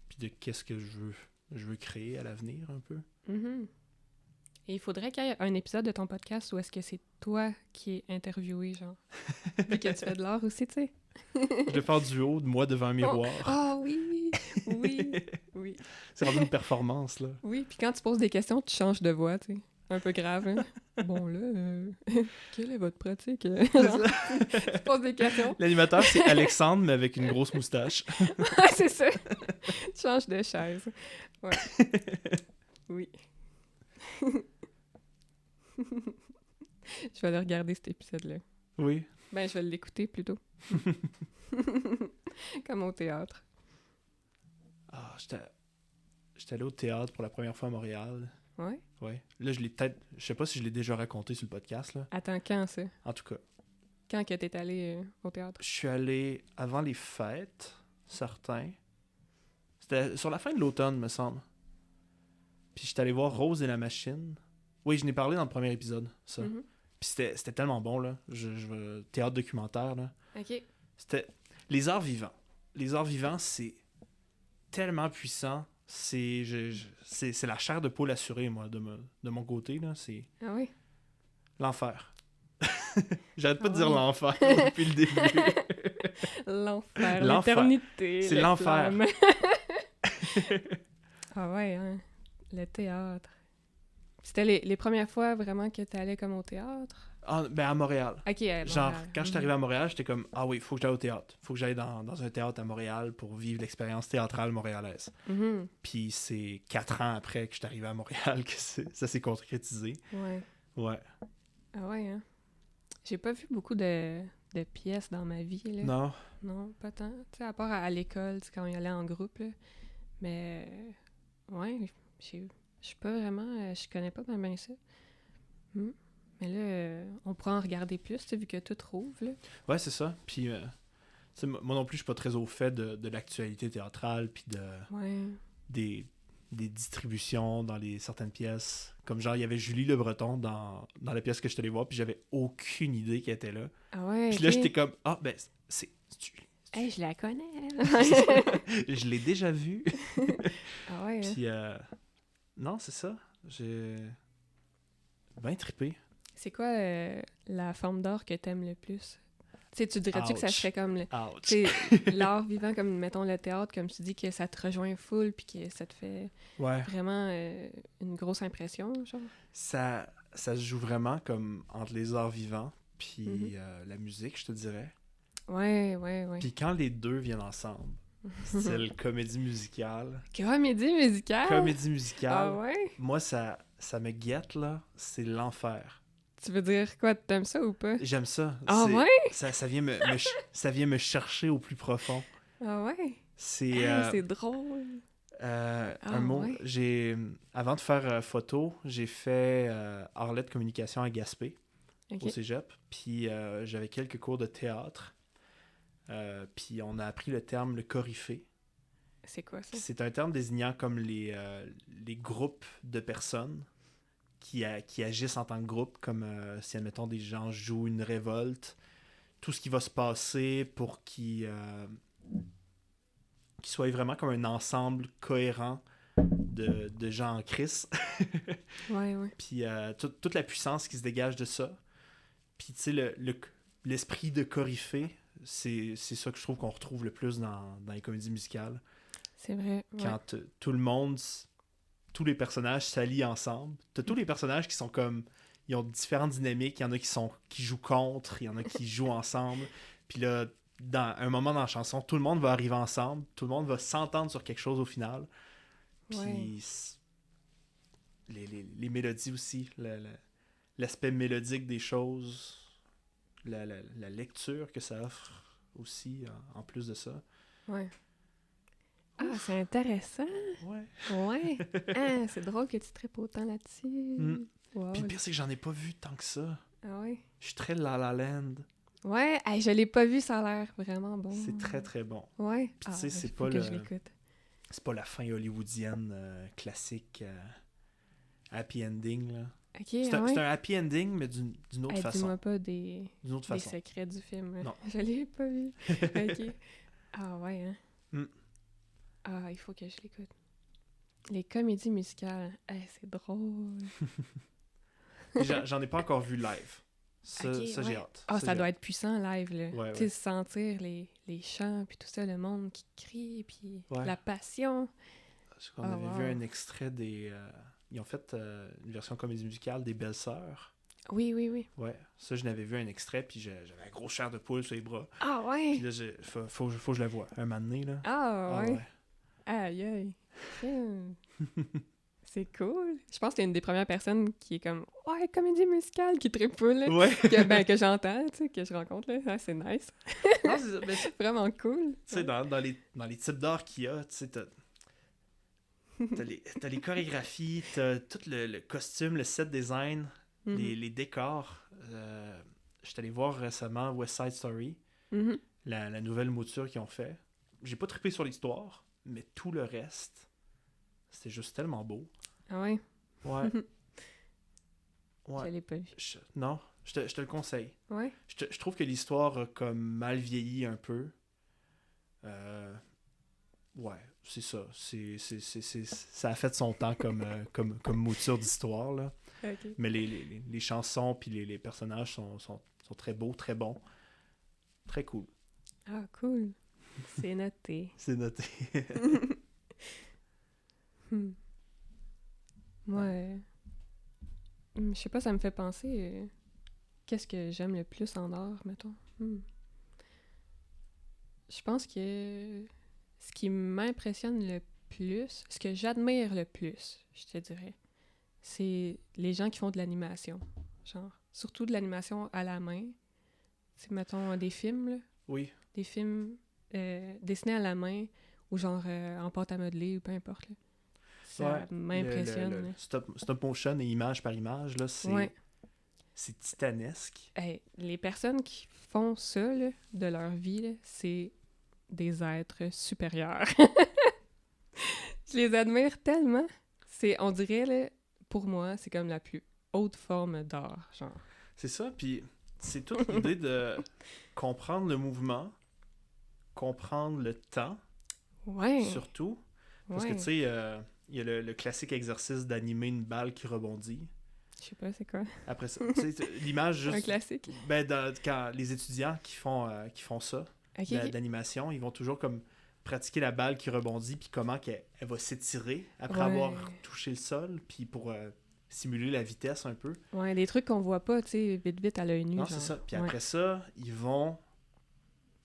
Puis de qu'est-ce que je veux créer à l'avenir, un peu. Et il faudrait qu'il y ait un épisode de ton podcast où est-ce que c'est toi qui es interviewé, genre. Puis que tu fais de l'art aussi, tu sais. Je vais faire du haut de moi devant un miroir. Ah oui! Oui. C'est vraiment une performance, là. Oui, puis quand tu poses des questions, tu changes de voix, tu sais. Un peu grave, hein? Bon, là, quelle est votre pratique? Tu poses des questions. L'animateur, c'est Alexandre, mais avec une grosse moustache. Ouais, c'est ça. Tu changes de chaise. Ouais. Oui. Je vais aller regarder cet épisode-là. Oui. Ben, je vais l'écouter plutôt. Comme au théâtre. Ah, j'étais allé au théâtre pour la première fois à Montréal. Ouais? Ouais. Là, je sais pas si je l'ai déjà raconté sur le podcast, là. Attends, quand ça? En tout cas. Quand que t'es allé au théâtre? Je suis allé avant les fêtes, certains. C'était sur la fin de l'automne, me semble. Puis j'étais allé voir Rose et la machine. Oui, je n'ai parlé dans le premier épisode, ça. Puis c'était tellement bon, là. Théâtre documentaire, là. OK. C'était les arts vivants. Les arts vivants, c'est tellement puissant. C'est la chair de poule assurée, moi, de mon côté, là. C'est Ah oui? l'enfer. J'arrête pas de dire l'enfer depuis le début. L'enfer, l'éternité. C'est l'enfer. Ah ouais, hein. Le théâtre. C'était les premières fois vraiment que tu allais comme au théâtre? Ben à Montréal. OK, à Genre, Montréal. quand je suis arrivé à Montréal, j'étais comme, ah oui, il faut que j'aille au théâtre. Faut que j'aille dans un théâtre à Montréal pour vivre l'expérience théâtrale montréalaise. Mhm. Puis c'est 4 ans après que je suis arrivé à Montréal que ça s'est concrétisé. Ouais. Ouais. Ah ouais, hein? J'ai pas vu beaucoup de pièces dans ma vie, là. Non. Non, pas tant. Tu sais, à part à l'école, tu sais, quand on y allait en groupe, là. Mais, ouais, je suis pas vraiment... je connais pas bien ça. Hmm. Mais là, on pourra en regarder plus, tu sais, vu que tout rouvre, là. Ouais, c'est ça. Puis, tu sais, moi non plus, je suis pas très au fait de l'actualité théâtrale, puis Ouais. des distributions dans certaines pièces. Comme genre, il y avait Julie Le Breton dans la pièce que je suis allé voir, puis j'avais aucune idée qu'elle était là. Ah ouais, Puis ok. là, j'étais comme, ah, ben, c'est Julie. Hey, je la connais! Je l'ai déjà vue. Ah ouais, hein? Puis, non, c'est ça. J'ai bien trippé. C'est quoi la forme d'art que t'aimes le plus? Tu sais, tu dirais-tu que ça Ouch. serait comme Ouch. tu sais, l'art vivant, comme mettons le théâtre, comme tu dis, que ça te rejoint full puis que ça te fait Ouais. vraiment une grosse impression, genre? Ça se joue vraiment comme entre les arts vivants puis Mhm. la musique, je te dirais. Ouais. Puis quand les deux viennent ensemble, c'est le comédie musicale. Comédie musicale? Comédie musicale, Ah ouais? moi, ça me guette, là. C'est l'enfer. Tu veux dire quoi? T'aimes ça ou pas? J'aime ça. Ah C'est- ouais? Ça vient ça vient me chercher au plus profond. Ah ouais? C'est Hey, c'est drôle! un mot. ouais? Avant de faire photo, j'ai fait Arlette Communication à Gaspé, Ok. au cégep. Puis j'avais quelques cours de théâtre. Puis on a appris le terme le coryphée. C'est quoi ça? C'est un terme désignant comme les groupes de personnes qui agissent en tant que groupe, comme si, admettons, des gens jouent une révolte. Tout ce qui va se passer pour qu'ils soient vraiment comme un ensemble cohérent de gens en crise. Ouais. Puis toute la puissance qui se dégage de ça. Puis tu sais, l'esprit de coryphée, c'est ça que je trouve qu'on retrouve le plus dans les comédies musicales. C'est vrai. Ouais. Quand tout le monde, tous les personnages s'allient ensemble. T'as tous les personnages qui sont comme, ils ont différentes dynamiques. Il y en a qui jouent contre, il y en a qui jouent ensemble. Puis là, dans un moment dans la chanson, tout le monde va arriver ensemble, tout le monde va s'entendre sur quelque chose au final. Puis Ouais. les mélodies aussi, l'aspect mélodique des choses, la lecture que ça offre aussi, en plus de ça. Ouais. Ah, c'est intéressant! Ouais. Ouais! Ah, c'est drôle que tu tripes autant là-dessus. Mm. Wow. Puis le pire, c'est que j'en ai pas vu tant que ça. Ah ouais? Je suis très La La Land. Ouais, hey, je l'ai pas vu, ça a l'air vraiment bon. C'est très très bon. Ouais. Puis tu sais, c'est faut pas que je l'écoute. c'est pas la fin hollywoodienne classique happy ending là. Ok, C'est ah ouais. un happy ending mais d'une autre Hey, façon. dis-moi pas des façon. secrets du film. Non. Je l'ai pas vu. Ok. Ah ouais, hein? Mm. Ah, il faut que je l'écoute. Les comédies musicales, hey, c'est drôle. J'en ai pas encore vu live. Ça, Ok, ça ouais. j'ai hâte. Ah, ça j'ai doit hâte. être puissant live, là. Ouais, Tu sais, ouais. sentir les chants, puis tout ça, le monde qui crie, puis Ouais. la passion. Parce qu'on Ah, avait wow. vu un extrait des ils ont fait une version comédie musicale des Belles-Sœurs. Oui. Ouais, ça je n'avais vu un extrait puis j'avais un gros chair de poule sur les bras. Ah Puis ouais! là faut que je la voie un moment donné là. Ah ouais! Aïe! C'est cool. Je pense que t'es une des premières personnes qui est comme « Ouais, comédie musicale » qui trippe full, là. Ouais. que j'entends, tu sais, que je rencontre, là. Ah, c'est nice. Non, c'est ça. Mais C'est vraiment cool. tu sais, dans les types d'art qu'il y a, tu sais, t'as les chorégraphies, t'as tout le costume, le set design, Mhm. les décors. Je suis allé voir récemment West Side Story, Mhm. la nouvelle mouture qu'ils ont fait. J'ai pas trippé sur l'histoire, mais tout le reste, c'était juste tellement beau. Ah ouais? Ouais. Je Ouais. l'ai pas vu. Non, je te le conseille. Ouais? Je trouve que l'histoire a comme mal vieilli un peu. Ouais, c'est ça. Ça a fait son temps comme mouture d'histoire, là. OK. Mais les chansons puis les personnages sont très beaux, très bons. Très cool. Ah, cool. C'est noté. C'est noté. Hmm. Ouais. Je sais pas, ça me fait penser... qu'est-ce que j'aime le plus en art, mettons? Je pense que ce qui m'impressionne le plus, ce que j'admire le plus, je te dirais, c'est les gens qui font de l'animation. Genre, surtout de l'animation à la main. C'est, mettons, des films, là. Oui. Des films dessinés à la main ou genre en pâte à modeler ou peu importe, là. Ça m'impressionne. Le stop motion et image par image, là, c'est titanesque. Hey, les personnes qui font ça là, de leur vie, là, c'est des êtres supérieurs. Je les admire tellement. On dirait, là, pour moi, c'est comme la plus haute forme d'art, genre. C'est ça, puis c'est toute l'idée de comprendre le mouvement, comprendre le temps, surtout. Parce que, tu sais, il y a le classique exercice d'animer une balle qui rebondit. Je sais pas, c'est quoi? Après ça, tu sais, l'image juste... Un classique? Ben, quand les étudiants qui font ça, d'animation, ils vont toujours comme pratiquer la balle qui rebondit, puis comment elle va s'étirer après avoir touché le sol, puis pour simuler la vitesse un peu. Ouais, des trucs qu'on voit pas, tu sais, vite à l'œil nu. Non, c'est ça. Puis après ça,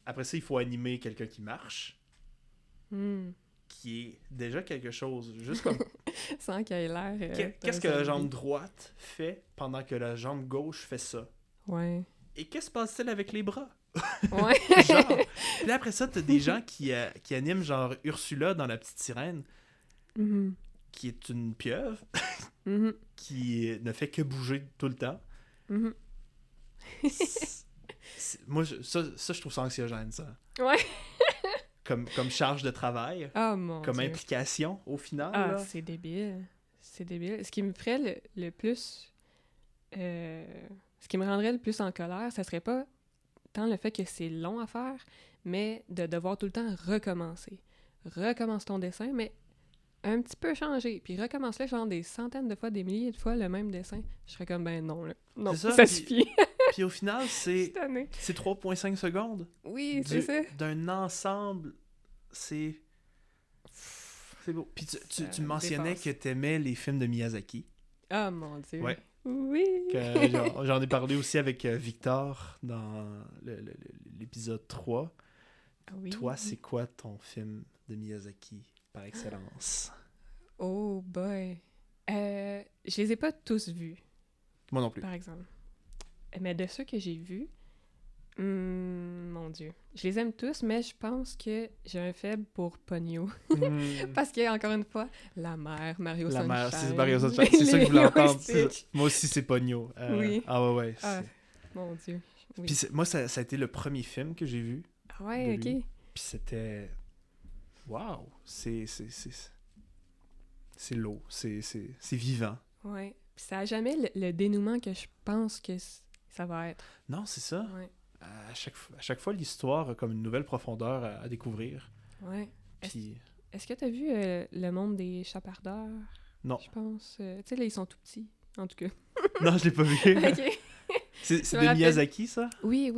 Après ça, il faut animer quelqu'un qui marche, qui est déjà quelque chose. Juste comme... Sans qu'il ait l'air... Qu'est-ce que la jambe droite fait pendant que la jambe gauche fait ça? Ouais. Et qu'est-ce qui se passe-t-il avec les bras? Ouais. Genre. Puis après ça, t'as des gens qui animent genre Ursula dans La Petite Sirène, qui est une pieuvre, qui ne fait que bouger tout le temps. Moi, ça, je trouve ça anxiogène, ça. Ouais. Comme charge de travail. Oh mon comme Dieu. Implication, au final. Ah, là. c'est débile. C'est débile. Ce qui me ferait le plus... ce qui me rendrait le plus en colère, ça serait pas tant le fait que c'est long à faire, mais de devoir tout le temps recommencer. Recommence ton dessin, mais un petit peu changer. Puis recommence-le genre des centaines de fois, des milliers de fois le même dessin. Je serais comme, ben non, là. Non, ça suffit. Puis au final, c'est 3,5 secondes. Oui, c'est ça. D'un ensemble, c'est beau. Puis tu mentionnais que t'aimais les films de Miyazaki. Ah, mon Dieu. Ouais. Oui. J'en ai parlé aussi avec Victor dans l'épisode 3. Oui. Toi, c'est quoi ton film de Miyazaki par excellence? Oh boy. Je les ai pas tous vus. Moi non plus. Par exemple. Mais de ceux que j'ai vus, mon Dieu. Je les aime tous, mais je pense que j'ai un faible pour Ponyo. Parce que, encore une fois, la mère, Mario Sunshine. La mère, c'est Mario Sunshine. C'est ça que je voulais entendre. Moi aussi, c'est Ponyo. Oui. Ah ouais. Mon Dieu. Oui. Puis moi, ça a été le premier film que j'ai vu. Ah ouais, ok. Puis c'était... Wow! C'est lourd. C'est vivant. Ouais. Puis ça a jamais le dénouement que je pense que ça va être. Non, c'est ça. Ouais. À chaque fois, l'histoire a comme une nouvelle profondeur à découvrir. Ouais. Puis... Est-ce que t'as vu Le Monde des Chapardeurs? Non. Je pense. Tu sais, là, ils sont tout petits, en tout cas. Non, je l'ai pas vu. OK. C'est de Miyazaki, ça? Oui.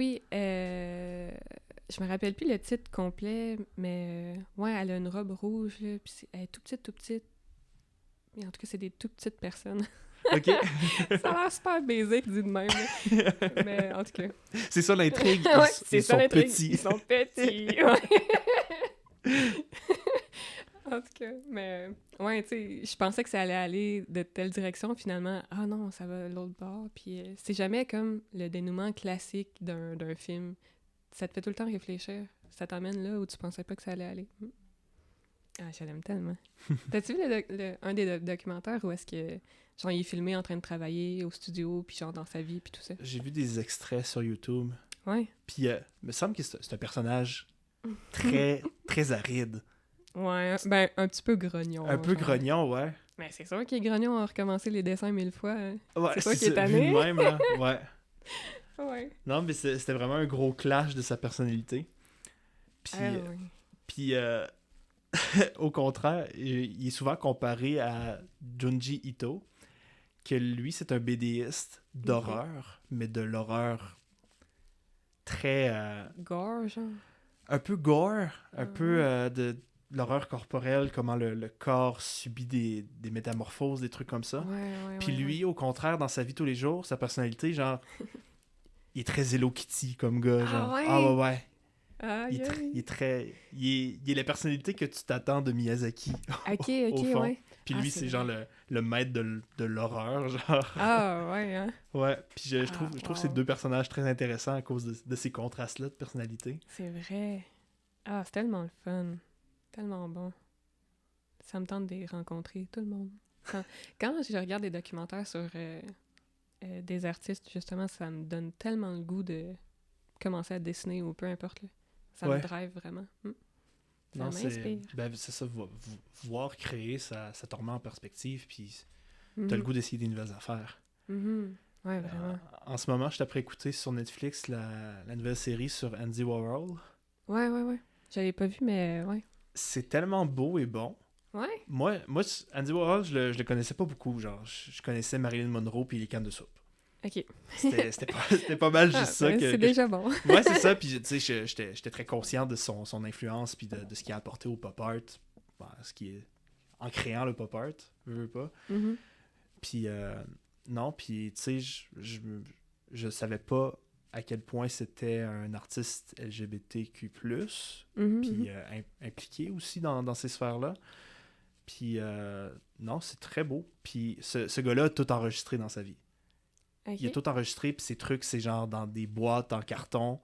Je me rappelle plus le titre complet, mais ouais, elle a une robe rouge, là, puis elle est tout petite. Mais en tout cas, c'est des tout petites personnes. OK. Ça a l'air super basique, dit de même. Là. Mais en tout cas... C'est ça l'intrigue. Ouais, ils sont l'intrigue. petits. Ils sont petits, ouais. En tout cas, mais... Ouais, tu sais, je pensais que ça allait aller de telle direction, finalement, ah non, ça va de l'autre bord. Puis c'est jamais comme le dénouement classique d'un film. Ça te fait tout le temps réfléchir. Ça t'amène là où tu pensais pas que ça allait aller. Ah, je l'aime tellement. T'as-tu vu un des documentaires où est-ce que genre il est filmé en train de travailler au studio, puis genre dans sa vie, puis tout ça? J'ai vu des extraits sur YouTube. Ouais. Puis il me semble que c'est un personnage très, très aride. Ouais, ben un petit peu grognon. Un peu grognon, ouais. Mais c'est sûr qu'il est grognon à recommencer les dessins 1000 fois. Hein. Ouais, c'est toi qui es vu tanné. de même, là. Ouais. Ouais. Non, mais c'était vraiment un gros clash de sa personnalité. Puis, ouais. puis au contraire, il est souvent comparé à Junji Ito, que lui, c'est un BDiste d'horreur, mais de l'horreur très... gore, genre. Un peu gore, un peu l'horreur corporelle, comment le corps subit des métamorphoses, des trucs comme ça. Ouais, Puis lui, ouais. au contraire, dans sa vie tous les jours, sa personnalité, genre, il est très Hello Kitty comme gars, Ah genre. Ah ouais! ouais, ouais. Il Aïe, est, il aïe. est très... Il est la personnalité que tu t'attends de Miyazaki, Ok, au ok, fond. ouais. Puis Ah, lui, c'est c'est genre vrai. le maître de l'horreur, genre. Ah, ouais, hein? Ouais, puis Ah, je trouve ces wow. deux personnages très intéressants à cause de ces contrastes-là de personnalité. C'est vrai. Ah, c'est tellement le fun. Tellement bon. Ça me tente de les rencontrer, tout le monde. Quand je regarde des documentaires sur des artistes, justement, ça me donne tellement le goût de commencer à dessiner ou peu importe. Là. Ça me Ouais. drive vraiment. Ça Non, m'inspire. c'est ça, voir créer, ça te remet en perspective, puis t'as le Mhm. goût d'essayer des nouvelles affaires. Mhm. Ouais, vraiment. En ce moment, je t'apprends écouter sur Netflix la nouvelle série sur Andy Warhol. Ouais, ouais, ouais. Je l'avais pas vu, mais ouais. C'est tellement beau et bon. Ouais? Moi Andy Warhol, je le connaissais pas beaucoup. Genre, je connaissais Marilyn Monroe puis les cannes de soupe. Ok. C'était pas mal juste Ah, ça ben, c'est déjà bon. Ouais, c'est ça. Puis, tu sais, j'étais très conscient de son influence puis de ce qu'il a apporté au pop art. Ben, ce qui est... En créant le pop art, je veux pas. Mhm. Puis, non, puis, tu sais, je savais pas à quel point c'était un artiste LGBTQ+, Mhm, puis mhm. impliqué aussi dans ces sphères-là. Puis, non, c'est très beau. Puis, ce gars-là a tout enregistré dans sa vie. Il a Ok. tout enregistré, puis ses trucs, c'est genre dans des boîtes en carton.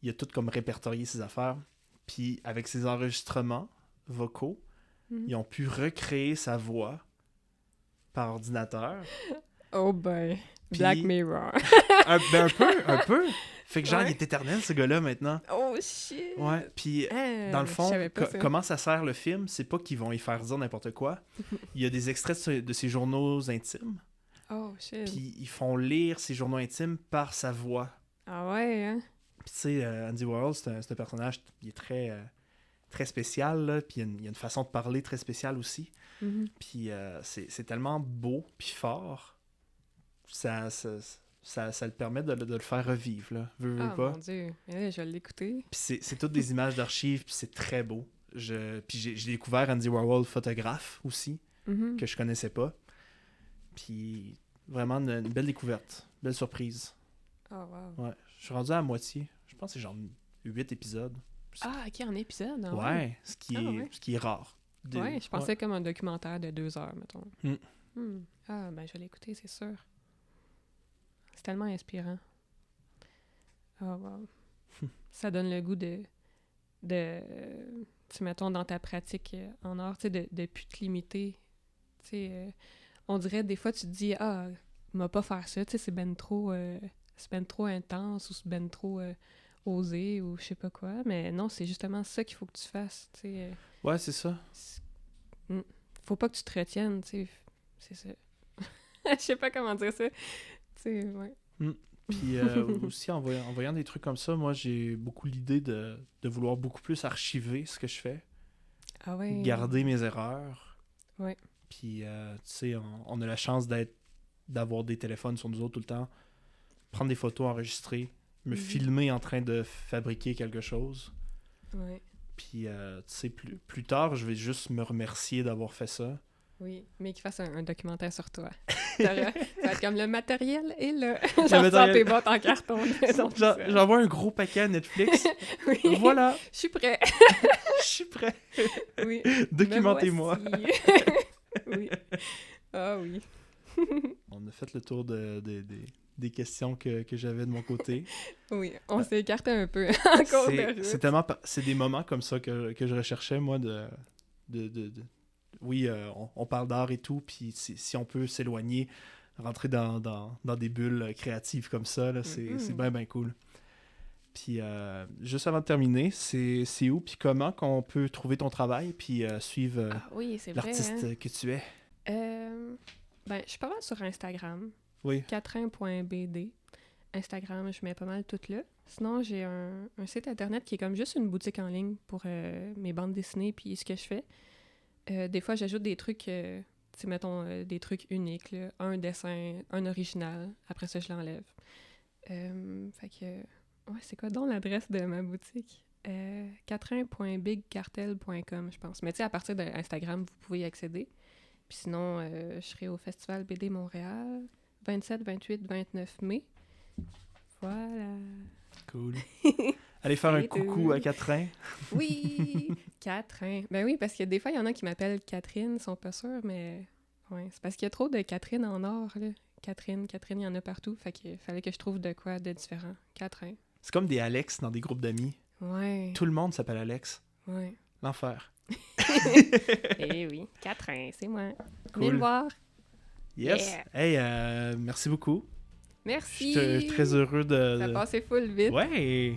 Il a tout comme répertorié ses affaires. Puis, avec ses enregistrements vocaux, Mhm. ils ont pu recréer sa voix par ordinateur. Oh ben, Black Puis, Mirror. un peu. Fait que genre, il Ouais. est éternel, ce gars-là, maintenant. Oh shit! Ouais, puis dans le Je fond, savais pas ça. comment ça sert le film, c'est pas qu'ils vont y faire dire n'importe quoi. Il y a des extraits de ses journaux intimes, Oh shit. puis ils font lire ses journaux intimes par sa voix. Ah ouais, hein? Puis tu sais, Andy Warhol, c'est un personnage, il est très spécial, là, puis il y a une façon de parler très spéciale aussi. Mhm. Puis c'est tellement beau, puis fort, ça le permet de le faire revivre, là. Veux Ah pas. mon dieu. Je vais l'écouter. Puis c'est toutes des images d'archives, puis c'est très beau. Puis j'ai découvert Andy Warhol photographe aussi, Mhm. que je connaissais pas. Puis vraiment une belle découverte, belle surprise. Oh wow. Ouais, je suis rendu à la moitié. Je pense que c'est genre 8 épisodes. Ah, ok, en épisode. Ah, Ouais, ce ouais. qui est rare. Ouais, je pensais comme un documentaire de 2 heures, mettons. Mm. Ah, ben je vais l'écouter, c'est sûr. C'est tellement inspirant. Ah, wow. Ça donne le goût tu mettons, dans ta pratique en art, tu sais, de plus te limiter. Tu sais, on dirait, des fois, tu te dis, ah, m'a pas faire ça, tu sais, c'est ben trop intense ou c'est ben trop osé ou je sais pas quoi. Mais non, c'est justement ça qu'il faut que tu fasses, tu sais. Ouais, c'est ça. Faut pas que tu te retiennes, tu sais. C'est ça. Je sais pas comment dire ça. Tu sais, ouais. Puis aussi, en voyant des trucs comme ça, moi, j'ai beaucoup l'idée de vouloir beaucoup plus archiver ce que je fais. Ah ouais. Garder mes erreurs. Ouais. Puis, tu sais, on a la chance d'avoir des téléphones sur nous autres tout le temps. Prendre des photos, enregistrer, me Mhm. filmer en train de fabriquer quelque chose. Ouais. Puis, tu sais, plus tard, je vais juste me remercier d'avoir fait ça. Oui, mais qu'il fasse un documentaire sur toi. Ça va être comme le matériel et le... Le Genre, matériel. tes bottes en carton. J'envoie un gros paquet à Netflix. Oui. Voilà, Je suis prêt. je suis prêt. Oui. Documentez-moi. Me voici. Oui. Ah oui. On a fait le tour des questions que j'avais de mon côté. Oui, on s'est écarté un peu en cours de route. C'est des moments comme ça que je recherchais, moi, oui, on parle d'art et tout, puis si on peut s'éloigner, rentrer dans des bulles créatives comme ça, là, c'est bien cool. Puis, juste avant de terminer, c'est où puis comment qu'on peut trouver ton travail puis suivre Ah oui, c'est vrai. l'artiste Hein? que tu es? Ben, je suis pas mal sur Instagram. Oui. Catrin.bd. Instagram, je mets pas mal tout là. Sinon, j'ai un site internet qui est comme juste une boutique en ligne pour mes bandes dessinées puis ce que je fais. Des fois, j'ajoute des trucs, tu sais, mettons, des trucs uniques, là. Un dessin, un original. Après ça, je l'enlève. Fait que... Ouais, c'est quoi donc l'adresse de ma boutique? catrin.bigcartel.com, je pense. Mais tu sais, à partir d'Instagram, vous pouvez y accéder. Puis sinon, je serai au Festival BD Montréal, 27, 28, 29 mai. Voilà. Cool. Allez faire un coucou à Catrin. Oui, Catrin. Ben oui, parce que des fois, il y en a qui m'appellent Catherine, ils sont pas sûrs, mais... Ouais, c'est parce qu'il y a trop de Catherine en or, là. Catherine, il y en a partout. Fait qu'il fallait que je trouve de quoi de différent. Catrin. C'est comme des Alex dans des groupes d'amis. Ouais. Tout le monde s'appelle Alex. Ouais. L'enfer. Eh oui, Catrin, c'est moi. Cool. Venez me voir. Yes. Yeah. Hey, merci beaucoup. Merci. Je suis très heureux de... Ça passait full vite. Ouais.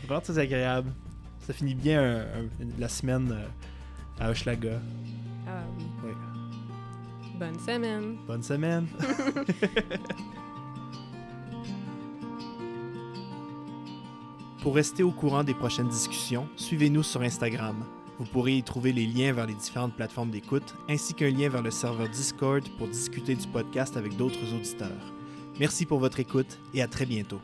Vraiment très agréable. Ça finit bien la semaine à Hochelaga. Ah oui. Oui. Bonne semaine. Bonne semaine. Pour rester au courant des prochaines discussions, suivez-nous sur Instagram. Vous pourrez y trouver les liens vers les différentes plateformes d'écoute, ainsi qu'un lien vers le serveur Discord pour discuter du podcast avec d'autres auditeurs. Merci pour votre écoute et à très bientôt.